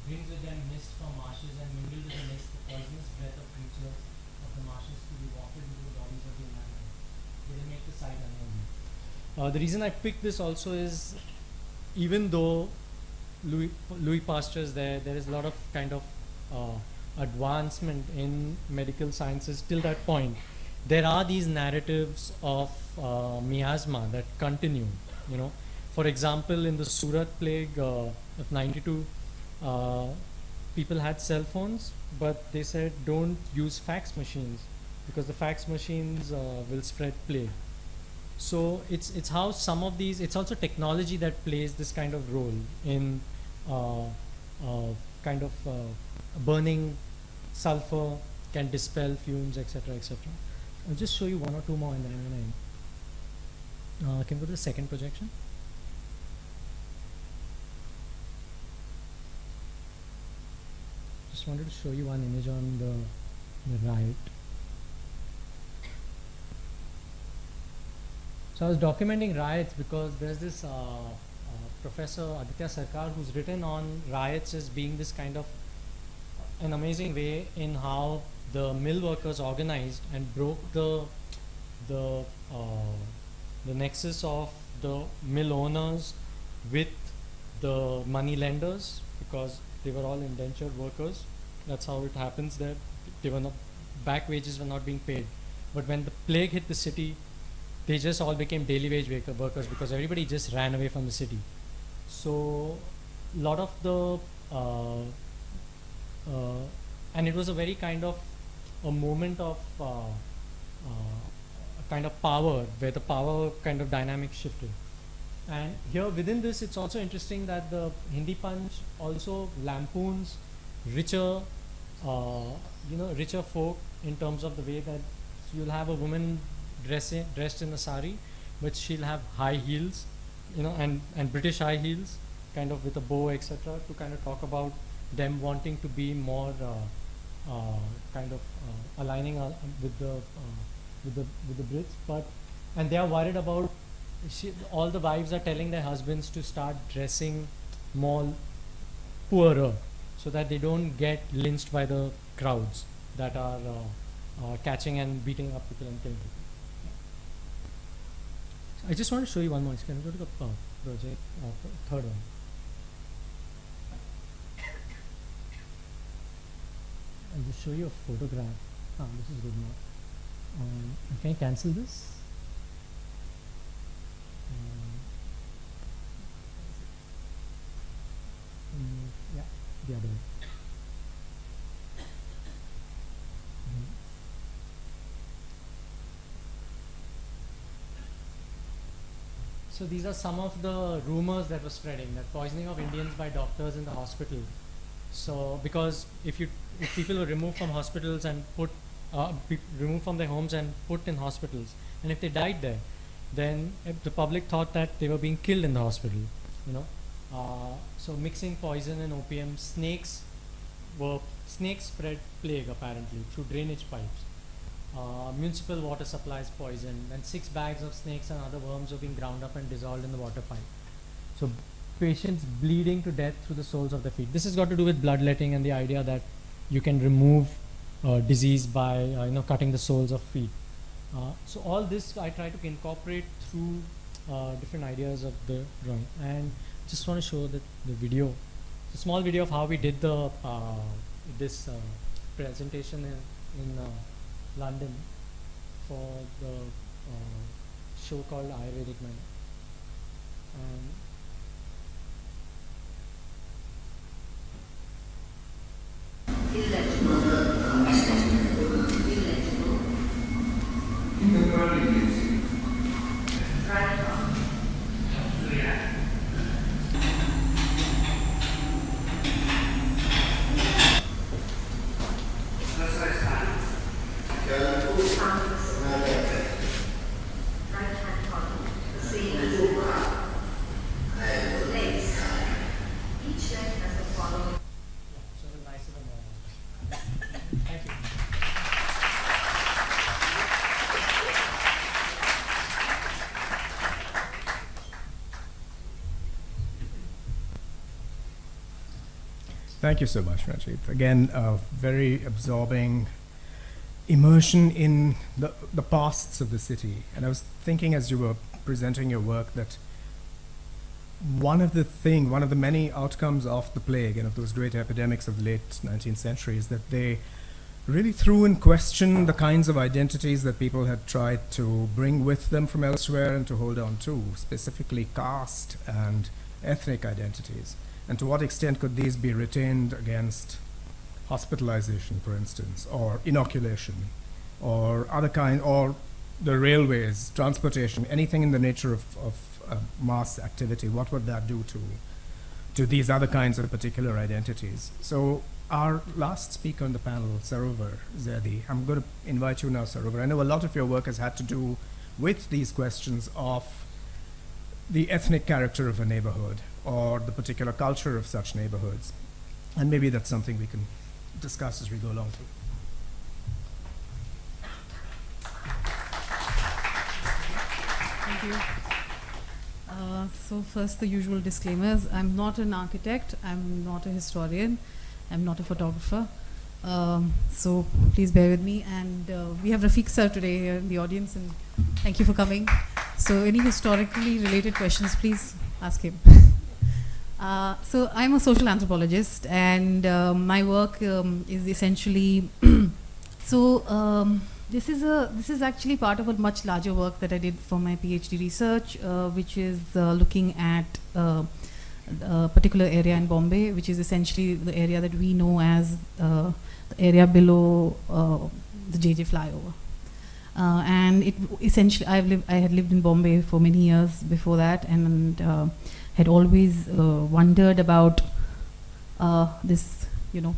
brings with them mist from marshes and mingled with the mist the poisonous breath of creatures of the marshes to be wafted into the bodies of the inhabitants. They will make the sight unholy. The reason I picked this also is, even though Louis Pasteur is there is a lot of kind of advancement in medical sciences till that point. There are these narratives of miasma that continue, you know. For example, in the Surat plague of 92, people had cell phones, but they said don't use fax machines because the fax machines will spread plague. So it's how some of these, it's also technology that plays this kind of role in kind of burning sulfur can dispel fumes, etc., etc. I'll just show you one or two more and then I'm going to end. Can we go to the second projection? Just wanted to show you one image on the right. So I was documenting riots because there's this Professor Aditya Sarkar who's written on riots as being this kind of an amazing way in how the mill workers organized and broke the nexus of the mill owners with the money lenders, because they were all indentured workers. That's how it happens that they were not, back wages were not being paid. But when the plague hit the city, they just all became daily wage workers because everybody just ran away from the city. So a lot of the and it was a very kind of a moment of kind of power, where the power kind of dynamic shifted. And here within this, it's also interesting that the Hindi Punch also lampoons richer, richer folk in terms of the way that you'll have a woman dressed in a sari, but she'll have high heels, and British high heels, kind of with a bow, etc., to kind of talk about them wanting to be more kind of aligning with the Brits, and they are worried about. All the wives are telling their husbands to start dressing more poorer, so that they don't get lynched by the crowds that are catching and beating up people and killing people. I just want to show you one more. Can you go to the project, third one? I'll just show you a photograph. This is good now. Can you cancel this? Yeah, the other way. So these are some of the rumors that were spreading, that poisoning of Indians by doctors in the hospital. So because if people were removed from hospitals and removed from their homes and put in hospitals, and if they died there, then the public thought that they were being killed in the hospital, so mixing poison and opium, snakes spread plague apparently through drainage pipes. Municipal water supplies poisoned, and 6 bags of snakes and other worms were being ground up and dissolved in the water pipe. So patients bleeding to death through the soles of their feet. This has got to do with bloodletting and the idea that you can remove disease by cutting the soles of feet. So all this I try to incorporate through different ideas of the drawing, and just want to show the video. It's a small video of how we did the this presentation in London for the show called Ayurvedic Man. And Thank you so much, Ranjit. Again, a very absorbing immersion in the pasts of the city. And I was thinking as you were presenting your work that one of the many outcomes of the plague and of those great epidemics of the late 19th century is that they really threw in question the kinds of identities that people had tried to bring with them from elsewhere and to hold on to, specifically caste and ethnic identities. And to what extent could these be retained against hospitalization, for instance, or inoculation, or other kind, or the railways, transportation, anything in the nature of mass activity? What would that do to these other kinds of particular identities? So our last speaker on the panel, Sarover Zaidi, I'm going to invite you now, Sarover. I know a lot of your work has had to do with these questions of the ethnic character of a neighborhood or the particular culture of such neighborhoods. And maybe that's something we can discuss as we go along. Thank you. So first, the usual disclaimers. I'm not an architect, I'm not a historian, I'm not a photographer. So please bear with me. And we have Rafiq sir today here in the audience, and thank you for coming. So any historically related questions, please ask him. So I'm a social anthropologist, and my work is essentially this is actually part of a much larger work that I did for my PhD research, which is looking at a particular area in Bombay, which is essentially the area that we know as the area below the JJ flyover. And it essentially, I had lived in Bombay for many years before that, and had always wondered about this,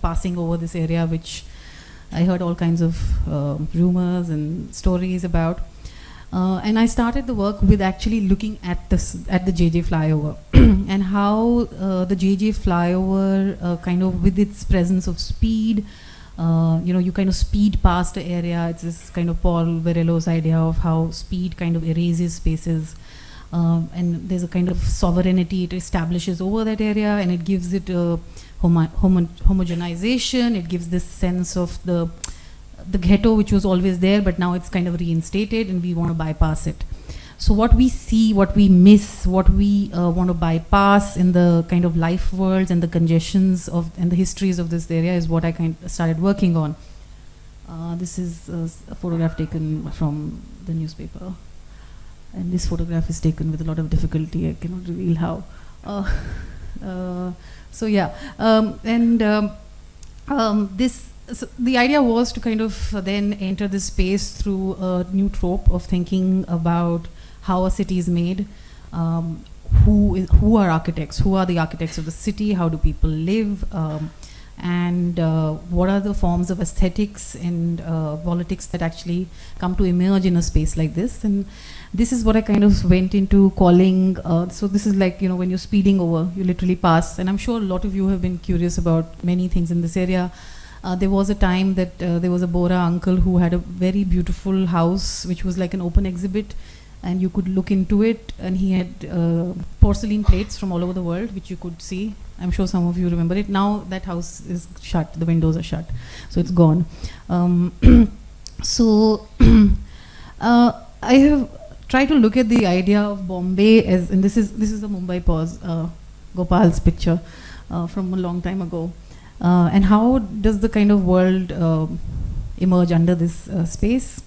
passing over this area, which I heard all kinds of rumors and stories about. And I started the work with actually looking at the JJ flyover and how the JJ flyover kind of, with its presence of speed, you kind of speed past the area. It's this kind of Paul Varello's idea of how speed kind of erases spaces, and there's a kind of sovereignty it establishes over that area, and it gives it a homogenization. It gives this sense of the ghetto which was always there, but now it's kind of reinstated, and we want to bypass it. So what we see, what we miss, what we want to bypass in the kind of life worlds and the congestions and the histories of this area is what I kind of started working on. This is a photograph taken from the newspaper, and this photograph is taken with a lot of difficulty. I cannot reveal how. So yeah, so the idea was to kind of then enter this space through a new trope of thinking about how a city is made, who are architects, who are the architects of the city, how do people live, and what are the forms of aesthetics and politics that actually come to emerge in a space like this. And this is what I kind of went into calling, so this is like, when you're speeding over, you literally pass, and I'm sure a lot of you have been curious about many things in this area. There was a time that there was a Bora uncle who had a very beautiful house which was like an open exhibit, and you could look into it, and he had porcelain plates from all over the world which you could see. I'm sure some of you remember it. Now that house is shut, the windows are shut, so it's gone. So I have tried to look at the idea of Bombay as, and this is a Mumbai pause, Gopal's picture from a long time ago. And how does the kind of world emerge under this space?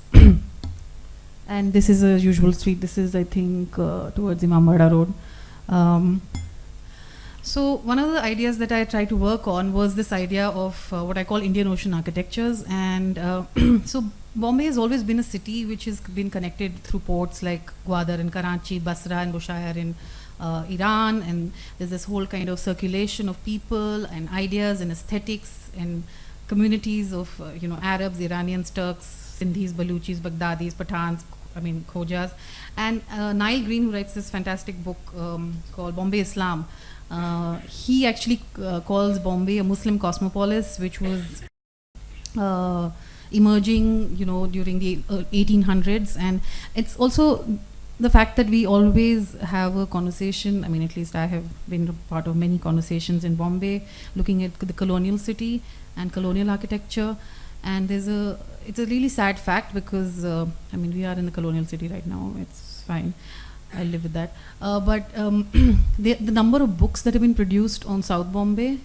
And this is a usual street. This is, I think, towards Imambara Road. So one of the ideas that I tried to work on was this idea of what I call Indian Ocean architectures. And so Bombay has always been a city which has been connected through ports like Gwadar and Karachi, Basra and Bushair in Iran. And there's this whole kind of circulation of people and ideas and aesthetics and communities of Arabs, Iranians, Turks, Sindhis, Baluchis, Baghdadis, Pathans, Khojas. And Niall Green, who writes this fantastic book called Bombay Islam, he actually calls Bombay a Muslim cosmopolis, which was emerging, during the 1800s. And it's also the fact that we always have a conversation. At least I have been a part of many conversations in Bombay, looking at the colonial city and colonial architecture. And it's a really sad fact because we are in the colonial city right now. It's fine. I live with that. But the number of books that have been produced on South Bombay,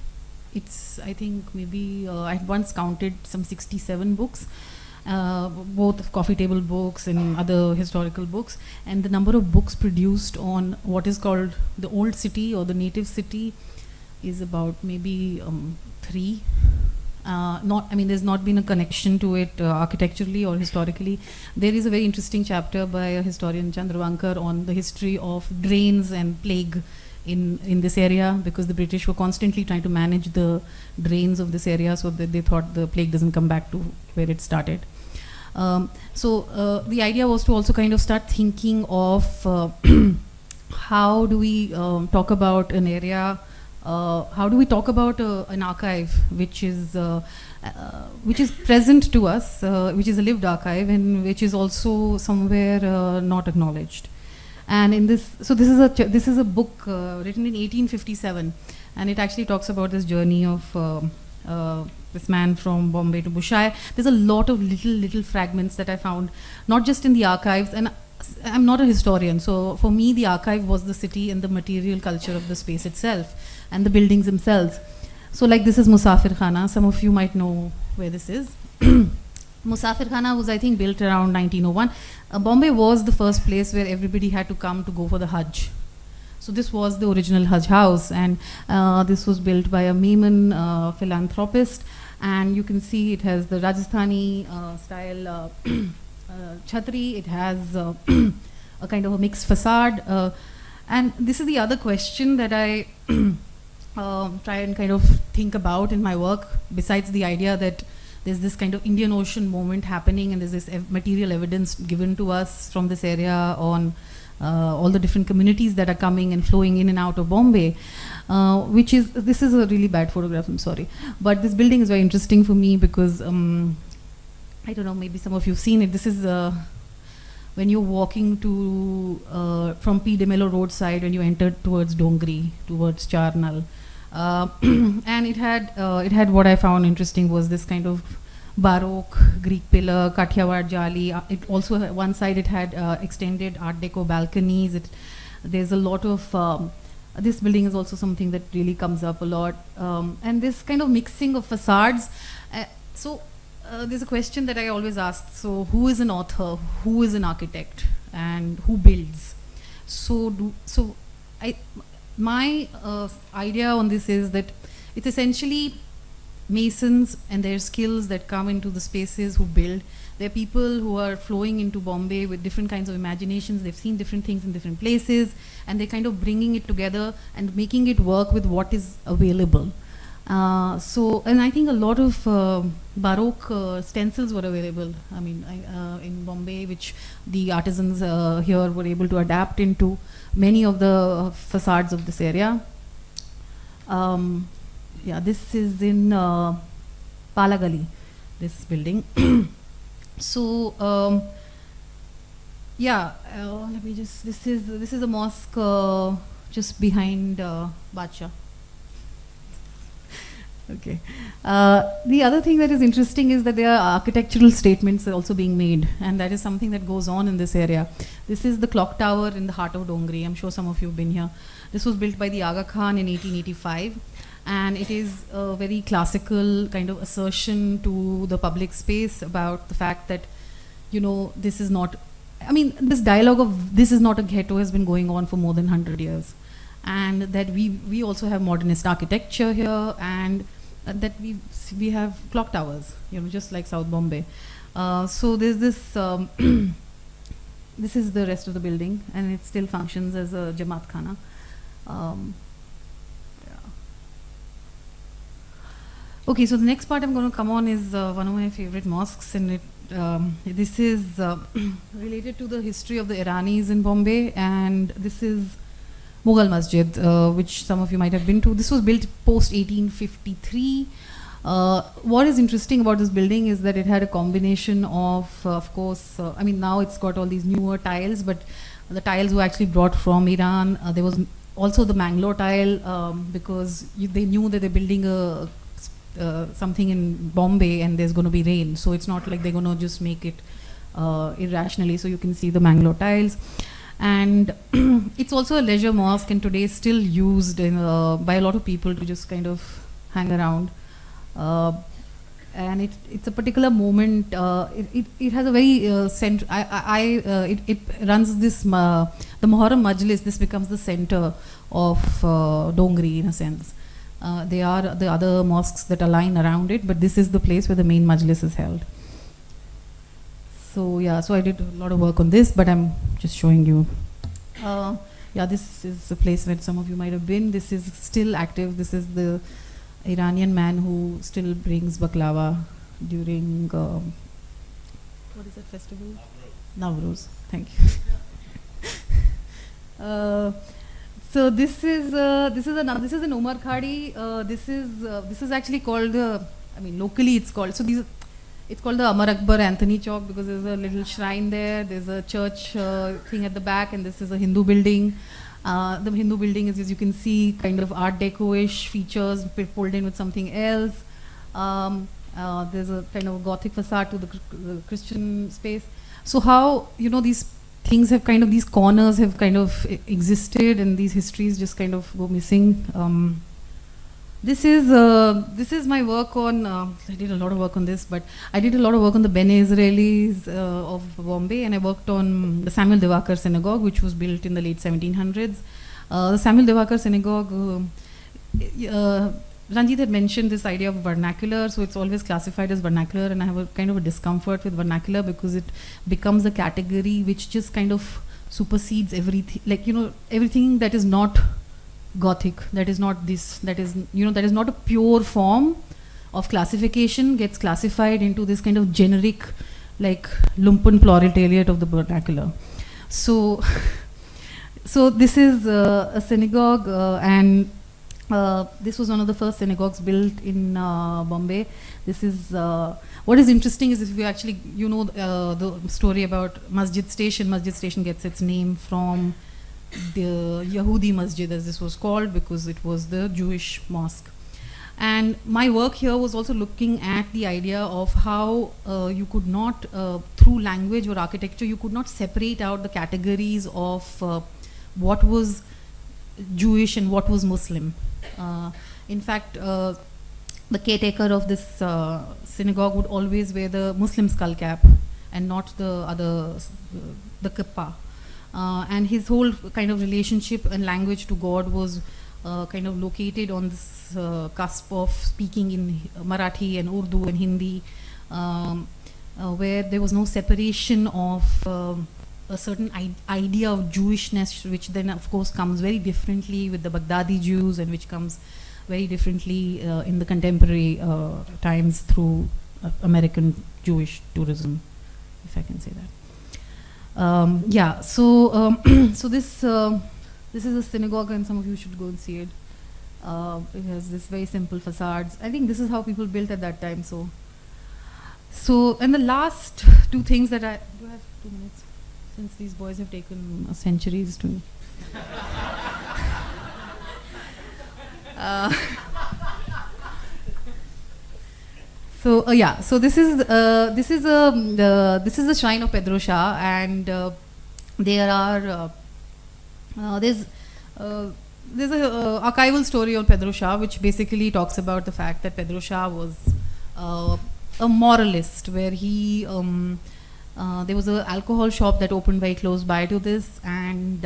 it's, I think, maybe I had once counted some 67 books, both coffee table books and other historical books. And the number of books produced on what is called the old city or the native city is about maybe 3. There's not been a connection to it architecturally or historically. There is a very interesting chapter by a historian, Chandra on the history of drains and plague in this area, because the British were constantly trying to manage the drains of this area so that they thought the plague doesn't come back to where it started. So the idea was to also kind of start thinking of how do we talk about an area. How do we talk about an archive which is present to us, which is a lived archive, and which is also somewhere not acknowledged? And in this, so this is a book written in 1857, and it actually talks about this journey of this man from Bombay to Bushride. There's a lot of little fragments that I found, not just in the archives, and I'm not a historian, so for me the archive was the city and the material culture of the space itself and the buildings themselves. So like this is Musafir Khana. Some of you might know where this is. Musafir Khana was, I think, built around 1901. Bombay was the first place where everybody had to come to go for the Hajj. So this was the original Hajj house, and this was built by a Maiman philanthropist. And you can see it has the Rajasthani style chhatri. It has a kind of a mixed facade. And this is the other question that I try and kind of think about in my work, besides the idea that there's this kind of Indian Ocean moment happening, and there's this material evidence given to us from this area on all the different communities that are coming and flowing in and out of Bombay, this is a really bad photograph, I'm sorry. But this building is very interesting for me because, I don't know, maybe some of you have seen it. This is when you're walking from P. de Mello roadside, when you enter towards Dongri, towards Charnal. And it had what I found interesting was this kind of Baroque Greek pillar, Kathiawar Jali. It also, one side it had extended Art Deco balconies. There's a lot of, this building is also something that really comes up a lot. And this kind of mixing of facades. There's a question that I always ask. So who is an author? Who is an architect? And who builds? My idea on this is that it's essentially masons and their skills that come into the spaces who build. They're people who are flowing into Bombay with different kinds of imaginations. They've seen different things in different places, and they're kind of bringing it together and making it work with what is available. And I think a lot of Baroque stencils were available. In Bombay, which the artisans here were able to adapt into many of the facades of this area. This is in Palagali, this building. Let me just. This is a mosque just behind Bacha. Okay. The other thing that is interesting is that there are architectural statements also being made, and that is something that goes on in this area. This is the clock tower in the heart of Dongri. I'm sure some of you have been here. This was built by the Aga Khan in 1885, and it is a very classical kind of assertion to the public space about the fact that, this is not I mean, this dialogue of this is not a ghetto has been going on for more than 100 years. And that we also have modernist architecture here, and that we have clock towers, you know, just like South Bombay. So there's this, this is the rest of the building, and it still functions as a Jamaat Khana. Okay, so the next part I'm going to come on is one of my favorite mosques, and this is related to the history of the Iranis in Bombay, and this is Mughal Masjid, which some of you might have been to. This was built post 1853. What is interesting about this building is that it had a combination of course, I mean, now it's got all these newer tiles, but the tiles were actually brought from Iran. There was also the Mangalore tile, because they knew that they're building something in Bombay and there's going to be rain, so it's not like they're going to just make it irrationally. So you can see the Mangalore tiles. And it's also a leisure mosque, and today still used by a lot of people to just kind of hang around. And it's a particular moment. It has a very it runs this the Muharram Majlis. This becomes the center of Dongri in a sense. They are the other mosques that align around it, but this is the place where the main Majlis is held. So yeah, so I did a lot of work on this, but I'm just showing you. Yeah, this is a place where some of you might have been. This is still active. This is the Iranian man who still brings baklava during what is that festival? Nowruz. Thank you. So this is an Omar Khadi. This is actually called I mean, locally it's called, so it's called the Amar Akbar Anthony Chowk, because there's a little shrine there. There's a church thing at the back, and this is a Hindu building. The Hindu building is, as you can see, kind of Art Deco-ish features pulled in with something else. There's a kind of a Gothic facade to the Christian space. So how, you know, these things have kind of, these corners have kind of existed, and these histories just kind of go missing. This is my work on, I did a lot of work on this, but I did a lot of work on the Bene Israelis of Bombay, and I worked on the Samuel Devakar Synagogue, which was built in the late 1700s. The Samuel Devakar Synagogue, Ranjit had mentioned this idea of vernacular, so it's always classified as vernacular, and I have a kind of a discomfort with vernacular because it becomes a category which just kind of supersedes everything, like, you know, everything that is not Gothic, that is not this, that is, you know, that is not a pure form of classification, gets classified into this kind of generic, like, lumpen proletariat of the vernacular. So, so this is a synagogue, and this was one of the first synagogues built in Bombay. This is, what is interesting is if you actually, you know, the story about Masjid Station. Masjid Station gets its name from the Yahudi Masjid, as this was called, because it was the Jewish mosque. And my work here was also looking at the idea of how you could not, through language or architecture, you could not separate out the categories of what was Jewish and what was Muslim. In fact, the caretaker of this synagogue would always wear the Muslim skull cap and not the other, the kippah. And his whole kind of relationship and language to God was kind of located on this cusp of speaking in Marathi and Urdu and Hindi, where there was no separation of a certain idea of Jewishness, which then of course comes very differently with the Baghdadi Jews, and which comes very differently in the contemporary times through American Jewish tourism, if I can say that. Yeah, so so this is a synagogue, and some of you should go and see it. It has this very simple facades. I think this is how people built at that time. So and the last two things that do I have 2 minutes? Since these boys have taken centuries to. So yeah, so this is the shrine of Pedro Shah, and there are there's a archival story on Pedro Shah, which basically talks about the fact that Pedro Shah was a moralist, where he There was an alcohol shop that opened very close by to this, and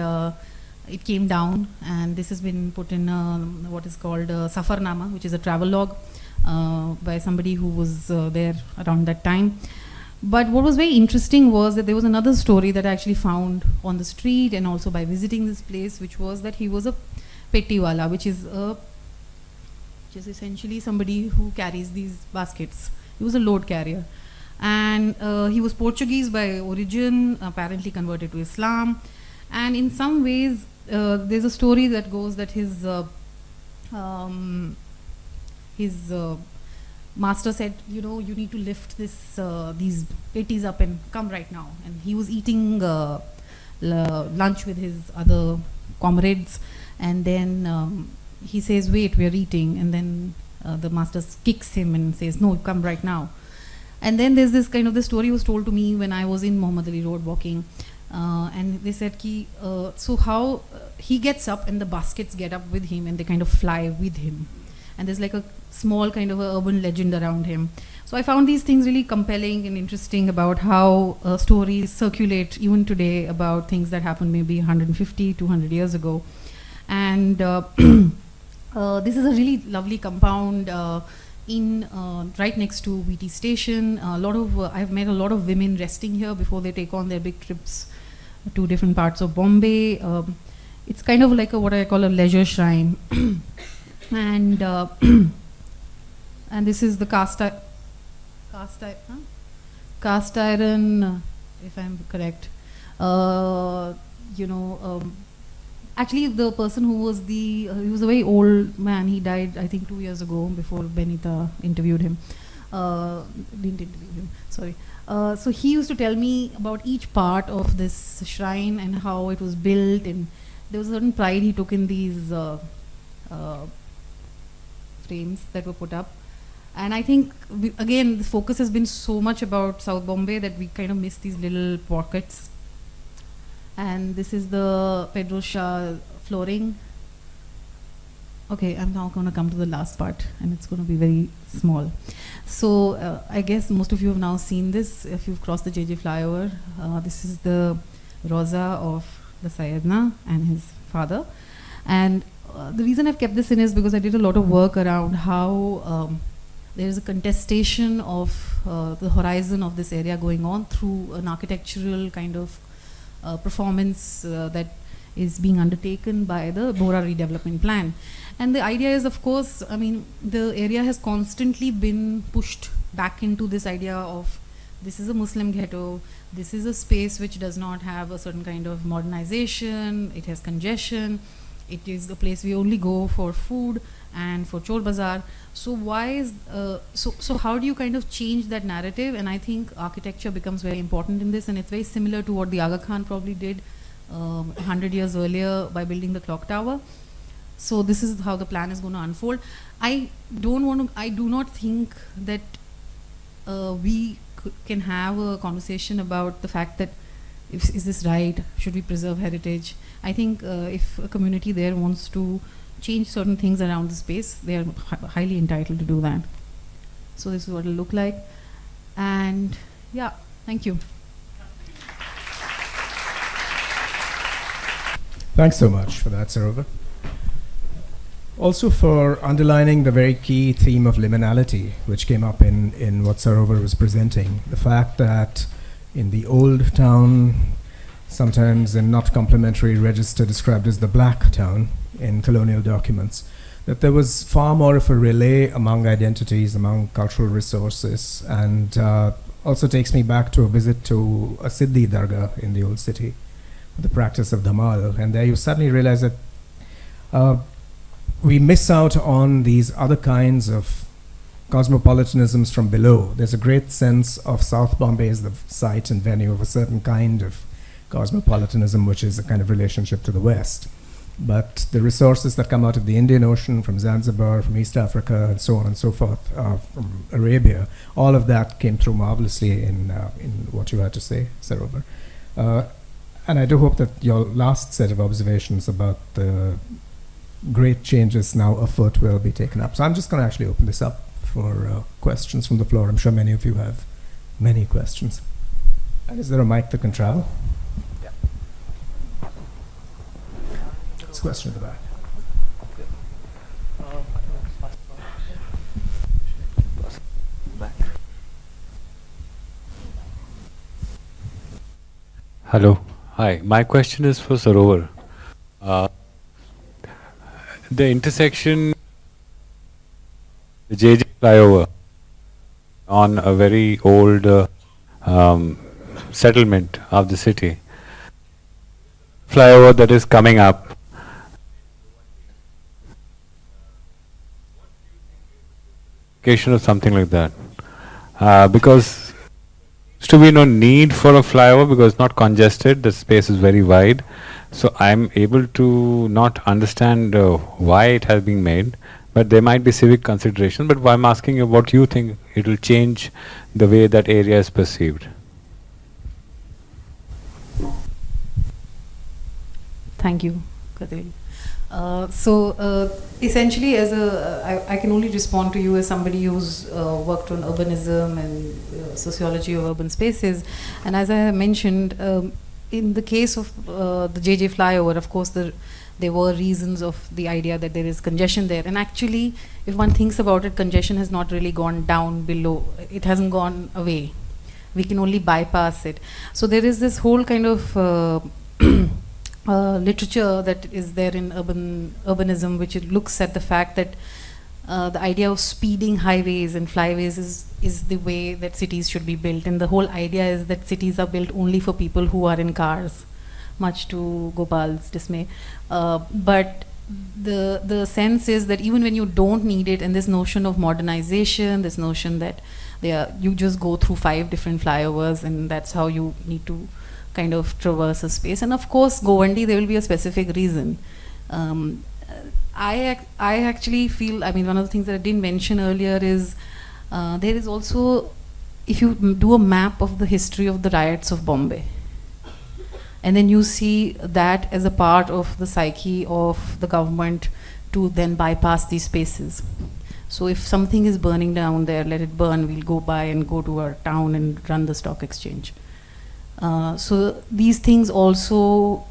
it came down, and this has been put in what is called Safarnama, which is a travel log by somebody who was there around that time. But what was very interesting was that there was another story that I actually found on the street and also by visiting this place, which was that he was a pettiwala, which is essentially somebody who carries these baskets. He was a load carrier. And he was Portuguese by origin, apparently converted to Islam. And in some ways, there's a story that goes that his master said, you know, you need to lift these petties up and come right now. And he was eating lunch with his other comrades, and then he says, wait, we're eating. And then the master kicks him and says, no, come right now. And then there's this kind of, the story was told to me when I was in Muhammad Ali Road walking. And they said, so how he gets up and the baskets get up with him and they kind of fly with him. And there's like a small kind of a urban legend around him. So I found these things really compelling and interesting about how stories circulate even today about things that happened maybe 150, 200 years ago. And this is a really lovely compound in right next to VT station. I've met a lot of women resting here before they take on their big trips to different parts of Bombay. It's kind of like what I call a leisure shrine. And and this is the cast iron, if I'm correct. Actually, the person who was he was a very old man. He died, I think, 2 years ago before Benita interviewed him. Didn't interview him, sorry. So he used to tell me about each part of this shrine and how it was built, and there was a certain pride he took in these frames that were put up. And I think, again, the focus has been so much about South Bombay that we kind of miss these little pockets. And this is the Pedro Shah flooring. Okay, I'm now going to come to the last part, and it's going to be very small. So I guess most of you have now seen this if you've crossed the JJ flyover. This is the Roza of the Sayyidna and his father. And the reason I've kept this in is because I did a lot of work around how there is a contestation of the horizon of this area going on through an architectural kind of performance that is being undertaken by the Bora redevelopment plan. And the idea is, of course, I mean, the area has constantly been pushed back into this idea of this is a Muslim ghetto, this is a space which does not have a certain kind of modernization, it has congestion, it is a place we only go for food and for Chor Bazaar. So why is, so how do you kind of change that narrative? And I think architecture becomes very important in this, and it's very similar to what the Aga Khan probably did 100 years earlier by building the clock tower. So this is how the plan is going to unfold. I do not think that we can have a conversation about the fact that is this right? Should we preserve heritage? I think if a community there wants to change certain things around the space, they are highly entitled to do that. So this is what it'll look like. And yeah, thank you. Thanks so much for that, Sarover. Also for underlining the very key theme of liminality, which came up in what Sarover was presenting. The fact that in the old town, sometimes in not complimentary register described as the black town in colonial documents, that there was far more of a relay among identities, among cultural resources, and also takes me back to a visit to a Siddhi Dargah in the old city, the practice of Dhamal, and there you suddenly realize that we miss out on these other kinds of cosmopolitanisms from below. There's a great sense of South Bombay as the site and venue of a certain kind of cosmopolitanism, which is a kind of relationship to the West. But the resources that come out of the Indian Ocean, from Zanzibar, from East Africa, and so on and so forth, from Arabia, all of that came through marvelously in what you had to say, Sarover. And I do hope that your last set of observations about the great changes now afoot will be taken up. So I'm just going to actually open this up for questions from the floor. I'm sure many of you have many questions. And is there a mic that can travel? Yeah. This question at the back. Hello. Hi. My question is for Sarover. The intersection, the JJ flyover on a very old settlement of the city. Flyover that is coming up. Of something like that. Because to be no need for a flyover because it's not congested, the space is very wide. So I'm able to not understand why it has been made, but there might be civic consideration. But I'm asking you what you think it will change the way that area is perceived. Thank you, Kadil. Essentially, I can only respond to you as somebody who's worked on urbanism and sociology of urban spaces. And as I have mentioned, in the case of the JJ flyover, of course, there were reasons of the idea that there is congestion there. And actually, if one thinks about it, congestion has not really gone down below. It hasn't gone away. We can only bypass it. So there is this whole kind of literature that is there in urbanism, which it looks at the fact that the idea of speeding highways and flyways is the way that cities should be built. And the whole idea is that cities are built only for people who are in cars, much to Gopal's dismay. But the sense is that even when you don't need it, and this notion of modernization, this notion that you just go through 5 different flyovers and that's how you need to kind of traverse a space. And of course, Govandi, there will be a specific reason. I actually feel, I mean, one of the things that I didn't mention earlier is there is also, if you do a map of the history of the riots of Bombay, and then you see that as a part of the psyche of the government to then bypass these spaces. So if something is burning down there, let it burn, we'll go by and go to our town and run the stock exchange. So these things also,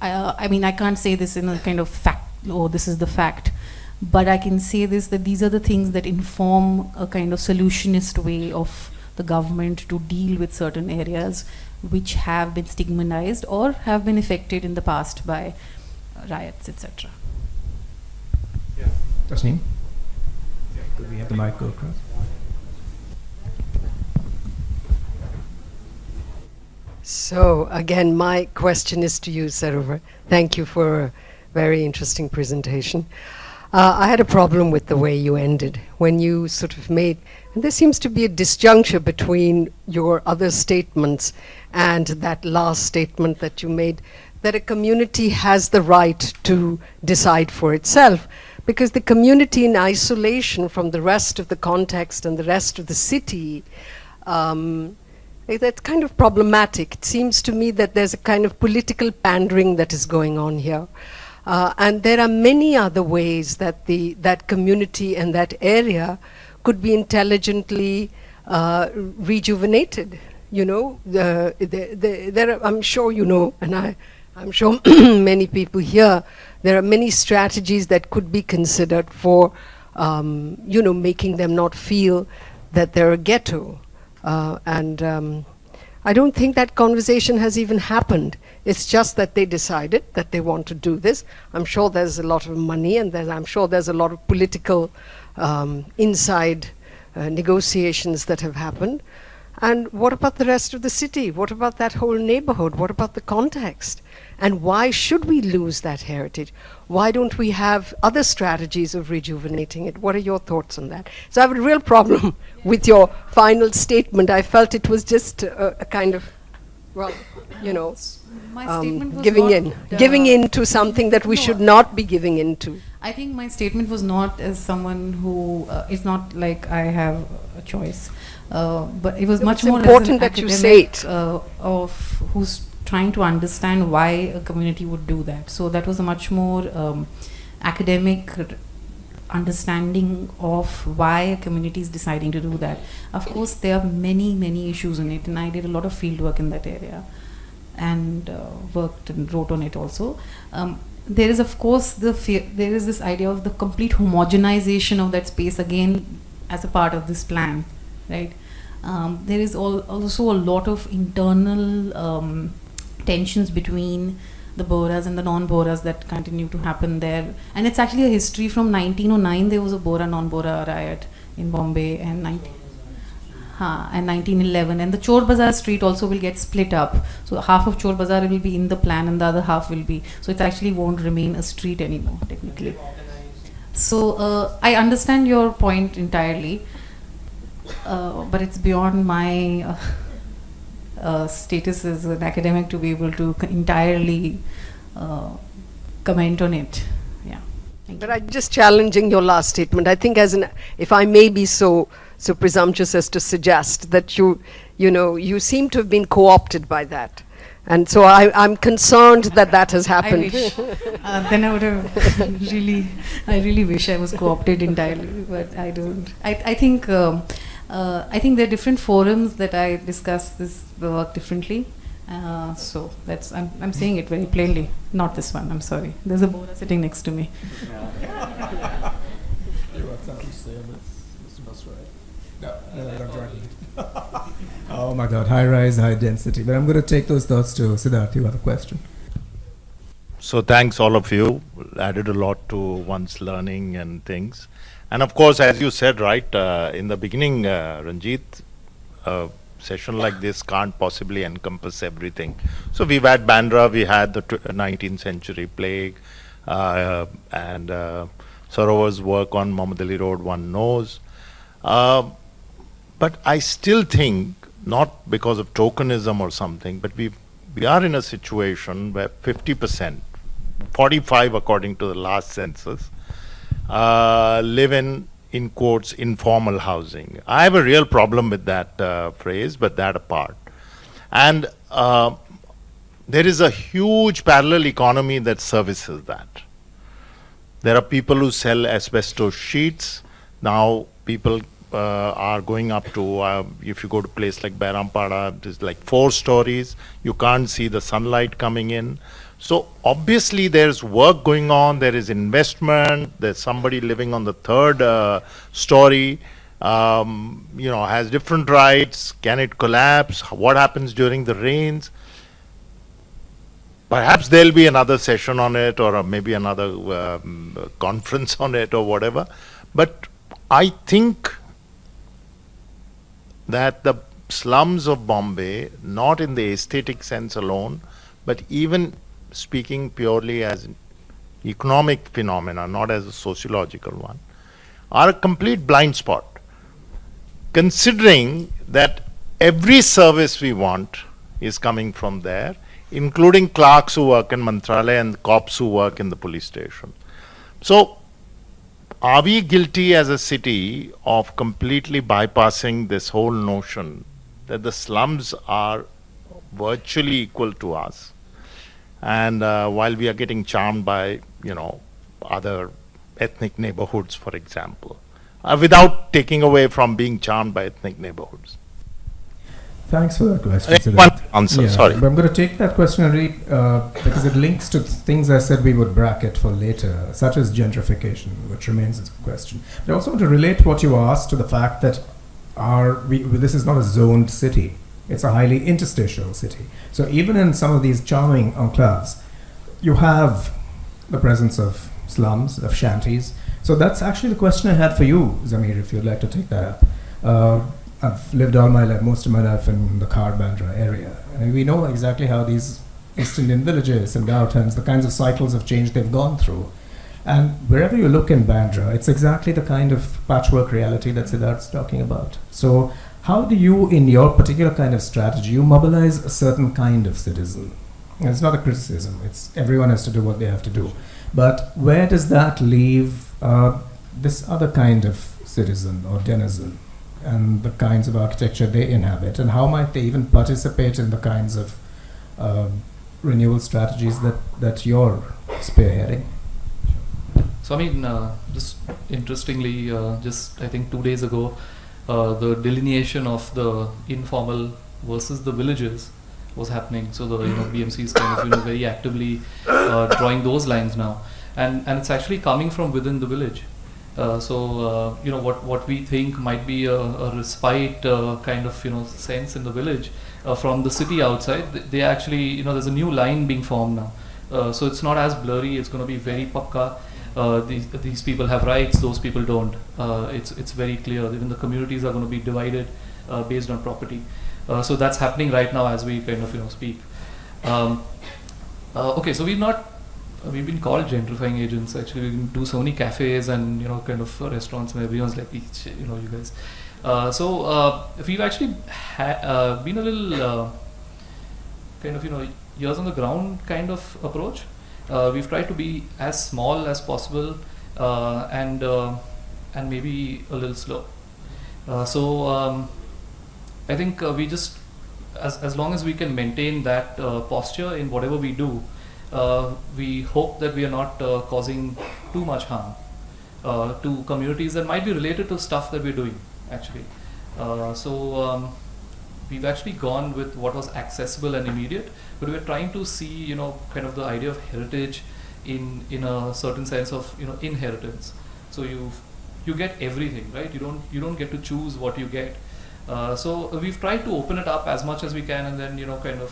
I mean, I can't say this in a kind of fact, oh, this is the fact, but I can say this, that these are the things that inform a kind of solutionist way of the government to deal with certain areas which have been stigmatized or have been affected in the past by riots, etc. Yeah. Tasneem? Could we have the mic go across? So again, my question is to you, Sarover. Thank you for a very interesting presentation. I had a problem with the way you ended when you sort of made, and there seems to be a disjuncture between your other statements and that last statement that you made, that a community has the right to decide for itself, because the community in isolation from the rest of the context and the rest of the city, that's kind of problematic. It seems to me that there's a kind of political pandering that is going on here. And there are many other ways that that community and that area could be intelligently rejuvenated. You know, I'm sure you know, and I'm sure many people here, there are many strategies that could be considered for, you know, making them not feel that they're a ghetto. I don't think that conversation has even happened. It's just that they decided that they want to do this. I'm sure there's a lot of money, and I'm sure there's a lot of political inside negotiations that have happened. And what about the rest of the city? What about that whole neighborhood? What about the context? And why should we lose that heritage? Why don't we have other strategies of rejuvenating it? What are your thoughts on that? So I have a real problem with your final statement. I felt it was just a kind of, well, you know, My statement was giving in to something that we should not be giving into. I think my statement was not as someone who, it's not like I have a choice. But it was much more important that you say it. Of who's trying to understand why a community would do that. So that was a much more academic understanding of why a community is deciding to do that. Of course, there are many issues in it, and I did a lot of field work in that area, and worked and wrote on it also. There is, of course, there is this idea of the complete homogenization of that space again as a part of this plan, right? There is also a lot of internal tensions between the Bohras and the non-Bohras that continue to happen there. And it's actually a history from 1909. There was a Bohra non-Bohra riot in Bombay, and 1911. And the Chor Bazaar street also will get split up. So half of Chor Bazaar will be in the plan and the other half will be. So it actually won't remain a street anymore, technically. So I understand your point entirely, but it's beyond my status as an academic to be able to entirely comment on it. Yeah. But I'm just challenging your last statement. I think, if I may be so presumptuous as to suggest that you seem to have been co-opted by that, and so I'm concerned that has happened. I wish. Then I would have I really wish I was co-opted entirely, but I don't. I think there are different forums that I discuss this work differently. So that's I'm saying it very plainly. Not this one. I'm sorry. There's a Bohra sitting next to me. You have something to say on this, Mr. Basrai? No, I'm joking. Oh my God, high rise, high density. But I'm going to take those thoughts to Siddharth. You have a question. So thanks all of you. Added a lot to one's learning and things. And of course, as you said, right, in the beginning, Ranjit, a session like this can't possibly encompass everything. So we've had Bandra, we had the 19th century plague, and Sarover's work on Muhammad Ali Road, one knows. But I still think, not because of tokenism or something, but we are in a situation where 50%, 45 according to the last census, live in quotes, informal housing. I have a real problem with that phrase, but that apart. And there is a huge parallel economy that services that. There are people who sell asbestos sheets. Now people are going up to, if you go to a place like Barampada, it's like 4 stories. You can't see the sunlight coming in. So obviously there's work going on, there is investment, there's somebody living on the 3rd story, has different rights. Can it collapse? What happens during the rains? Perhaps there'll be another session on it, or maybe another conference on it, or whatever. But I think that the slums of Bombay, not in the aesthetic sense alone, but even speaking purely as an economic phenomena, not as a sociological one, are a complete blind spot. Considering that every service we want is coming from there, including clerks who work in Mantralaya and cops who work in the police station. So, are we guilty as a city of completely bypassing this whole notion that the slums are virtually equal to us? And while we are getting charmed by, other ethnic neighborhoods, for example, without taking away from being charmed by ethnic neighborhoods. Thanks for that question. One answer, sorry. But I'm going to take that question and read, because it links to things I said we would bracket for later, such as gentrification, which remains a question. But I also want to relate what you asked to the fact that this is not a zoned city. It's a highly interstitial city. So even in some of these charming enclaves, you have the presence of slums, of shanties. So that's actually the question I had for you, Zameer, if you'd like to take that up. I've lived all my life, most of my life in the Bandra area. And we know exactly how these East Indian villages and Gautans, the kinds of cycles of change they've gone through. And wherever you look in Bandra, it's exactly the kind of patchwork reality that Siddharth's talking about. So how do you, in your particular kind of strategy, you mobilize a certain kind of citizen? And it's not a criticism, it's everyone has to do what they have to do. But where does that leave this other kind of citizen or denizen and the kinds of architecture they inhabit? And how might they even participate in the kinds of renewal strategies that you're spearheading? So I mean, just interestingly, just I think 2 days ago, the delineation of the informal versus the villages was happening. So the BMC is kind of very actively drawing those lines now, and it's actually coming from within the village. So what we think might be a respite kind of sense in the village from the city outside, they actually there's a new line being formed now. So it's not as blurry. It's going to be very pakka. These people have rights. Those people don't. It's very clear. Even the communities are going to be divided based on property. So that's happening right now as we kind of speak. Okay, so we've been called gentrifying agents. Actually, we do so many cafes and kind of restaurants, and everyone's like, you guys. So we've actually been a little kind of ears on the ground kind of approach. We've tried to be as small as possible and maybe a little slow. So I think we just as long as we can maintain that posture in whatever we do. We hope that we are not causing too much harm to communities that might be related to stuff that we're doing, actually. So we've actually gone with what was accessible and immediate, but we're trying to see, kind of the idea of heritage in a certain sense of, inheritance. So you get everything, right? You don't get to choose what you get. So we've tried to open it up as much as we can, and then kind of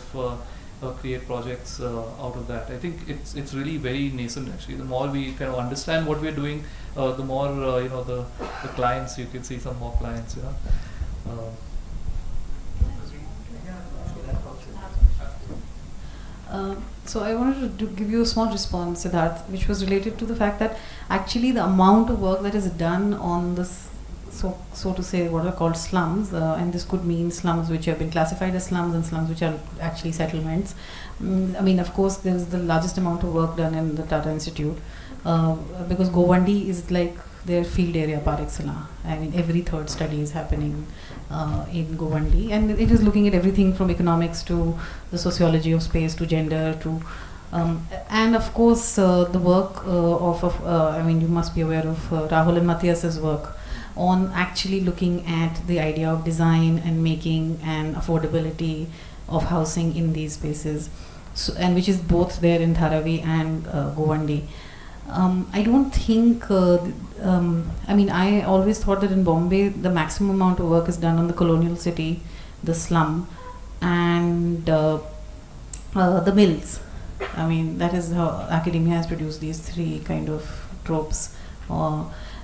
create projects out of that. I think it's really very nascent, actually. The more we kind of understand what we're doing, the more the clients, you can see some more clients. So I wanted to give you a small response to that, which was related to the fact that actually the amount of work that is done on this, so to say, what are called slums, and this could mean slums which have been classified as slums and slums which are actually settlements. I mean, of course, there is the largest amount of work done in the Tata Institute, because Govandi is like their field area par excellence. I mean, every third study is happening in Govandi, and it is looking at everything from economics to the sociology of space to gender to and of course the work I mean, you must be aware of Rahul and Matthias's work on actually looking at the idea of design and making and affordability of housing in these spaces, so, and which is both there in Dharavi and Govandi. I don't think, I mean, I always thought that in Bombay the maximum amount of work is done on the colonial city, the slum, and the mills. I mean, that is how academia has produced these three kind of tropes.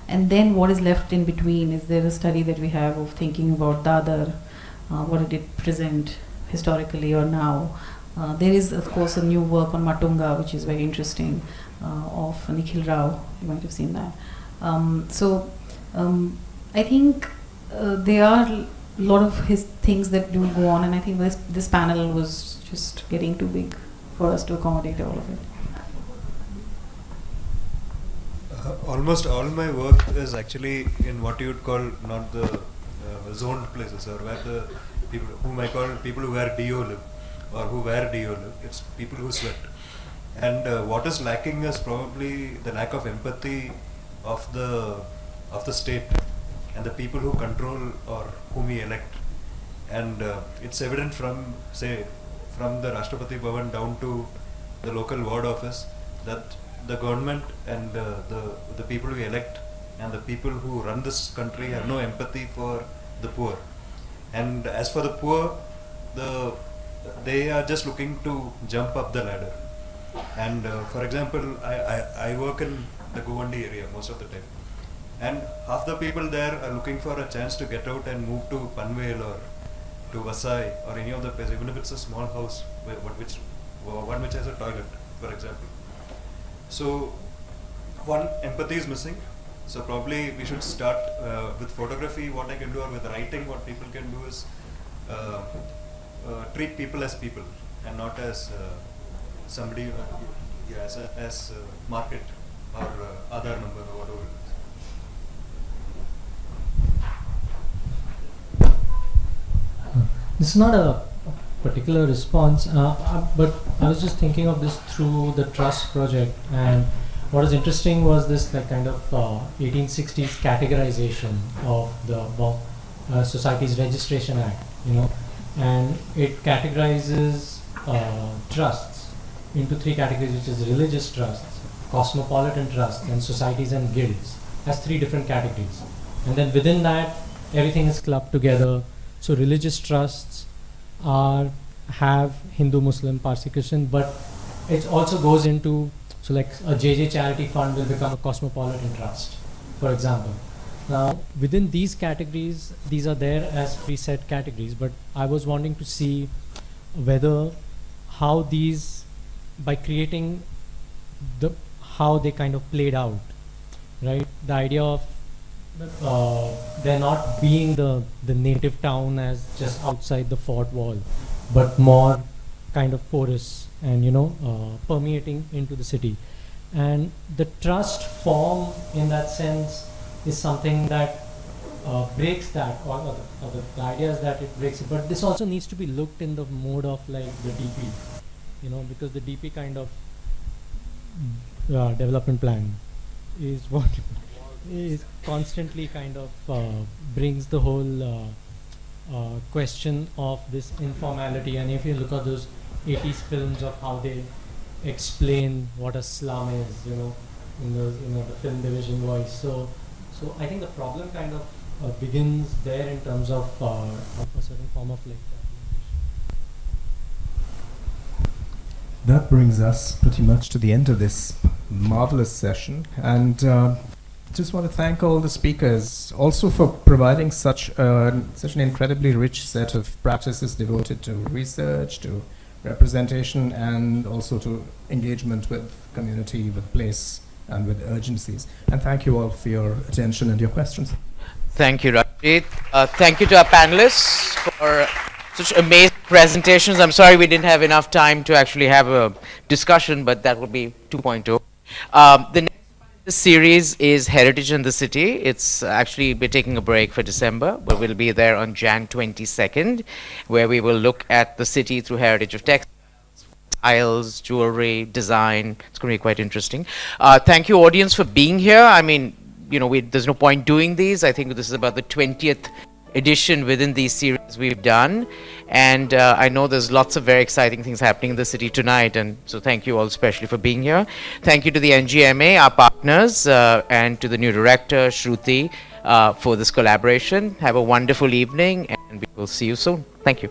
And then what is left in between? Is there a study that we have of thinking about Dadar? What did it present historically or now? There is, of course, a new work on Matunga, which is very interesting, of Nikhil Rao. You might have seen that. I think there are a lot of his things that do go on, and I think this panel was just getting too big for us to accommodate all of it. Almost all my work is actually in what you would call not the zoned places, or where the people whom I call people who wear DO live, or who wear DO live. It's people who sweat. And what is lacking is probably the lack of empathy of the state and the people who control or whom we elect. And it's evident from, say, from the Rashtrapati Bhavan down to the local ward office, that the government and the people we elect and the people who run this country have no empathy for the poor. And as for the poor, they are just looking to jump up the ladder. And for example, I work in the Govandi area most of the time, and half the people there are looking for a chance to get out and move to Panvel or to Basrai or any of the places, even if it's a small house, one which has a toilet, for example. So one, empathy is missing. So probably we should start with photography. What I can do, or with writing, what people can do is treat people as people and not as somebody, as market or other number or whatever it is. This is not a particular response, but I was just thinking of this through the Trust project, and what was interesting was this like kind of 1860s categorization of the Societies Registration Act, you know, and it categorizes trusts into three categories, which is religious trusts, cosmopolitan trusts, and societies and guilds, as three different categories. And then within that, everything is clubbed together. So religious trusts have Hindu, Muslim, Parsi, Christian, but it also goes into, so like a JJ charity fund will become a cosmopolitan trust, for example. Now, within these categories, these are there as preset categories, but I was wanting to see whether how these, by creating how they kind of played out, right? The idea of there not being the native town as just outside the fort wall, but more kind of porous and, you know, permeating into the city. And the trust form in that sense is something that breaks that, or the idea is that it breaks it. But this also needs to be looked in the mode of like the DP, you know, because the DP kind of development plan is what is constantly kind of brings the whole question of this informality. And if you look at those 80s films of how they explain what a slum is, you know, in the, you know, the film division voice. So I think the problem kind of begins there in terms of a certain form of like That brings us pretty much to the end of this marvelous session, and just want to thank all the speakers also for providing such an incredibly rich set of practices devoted to research, to representation, and also to engagement with community, with place, and with urgencies. And thank you all for your attention and your questions. Thank you, Ranjit. Thank you to our panelists for such amazing presentations. I'm sorry we didn't have enough time to actually have a discussion, but that will be 2.0. The next series is Heritage in the City. It's actually, we're taking a break for December, but we'll be there on Jan 22nd, where we will look at the city through heritage of textiles, jewelry, design. It's going to be quite interesting. Thank you, audience, for being here. I mean, you know, there's no point doing these. I think this is about the 20th edition within these series we've done, and I know there's lots of very exciting things happening in the city tonight, and so thank you all especially for being here. Thank you to the NGMA, our partners, and to the new director, Shruti, for this collaboration. Have a wonderful evening, and we will see you soon. Thank you.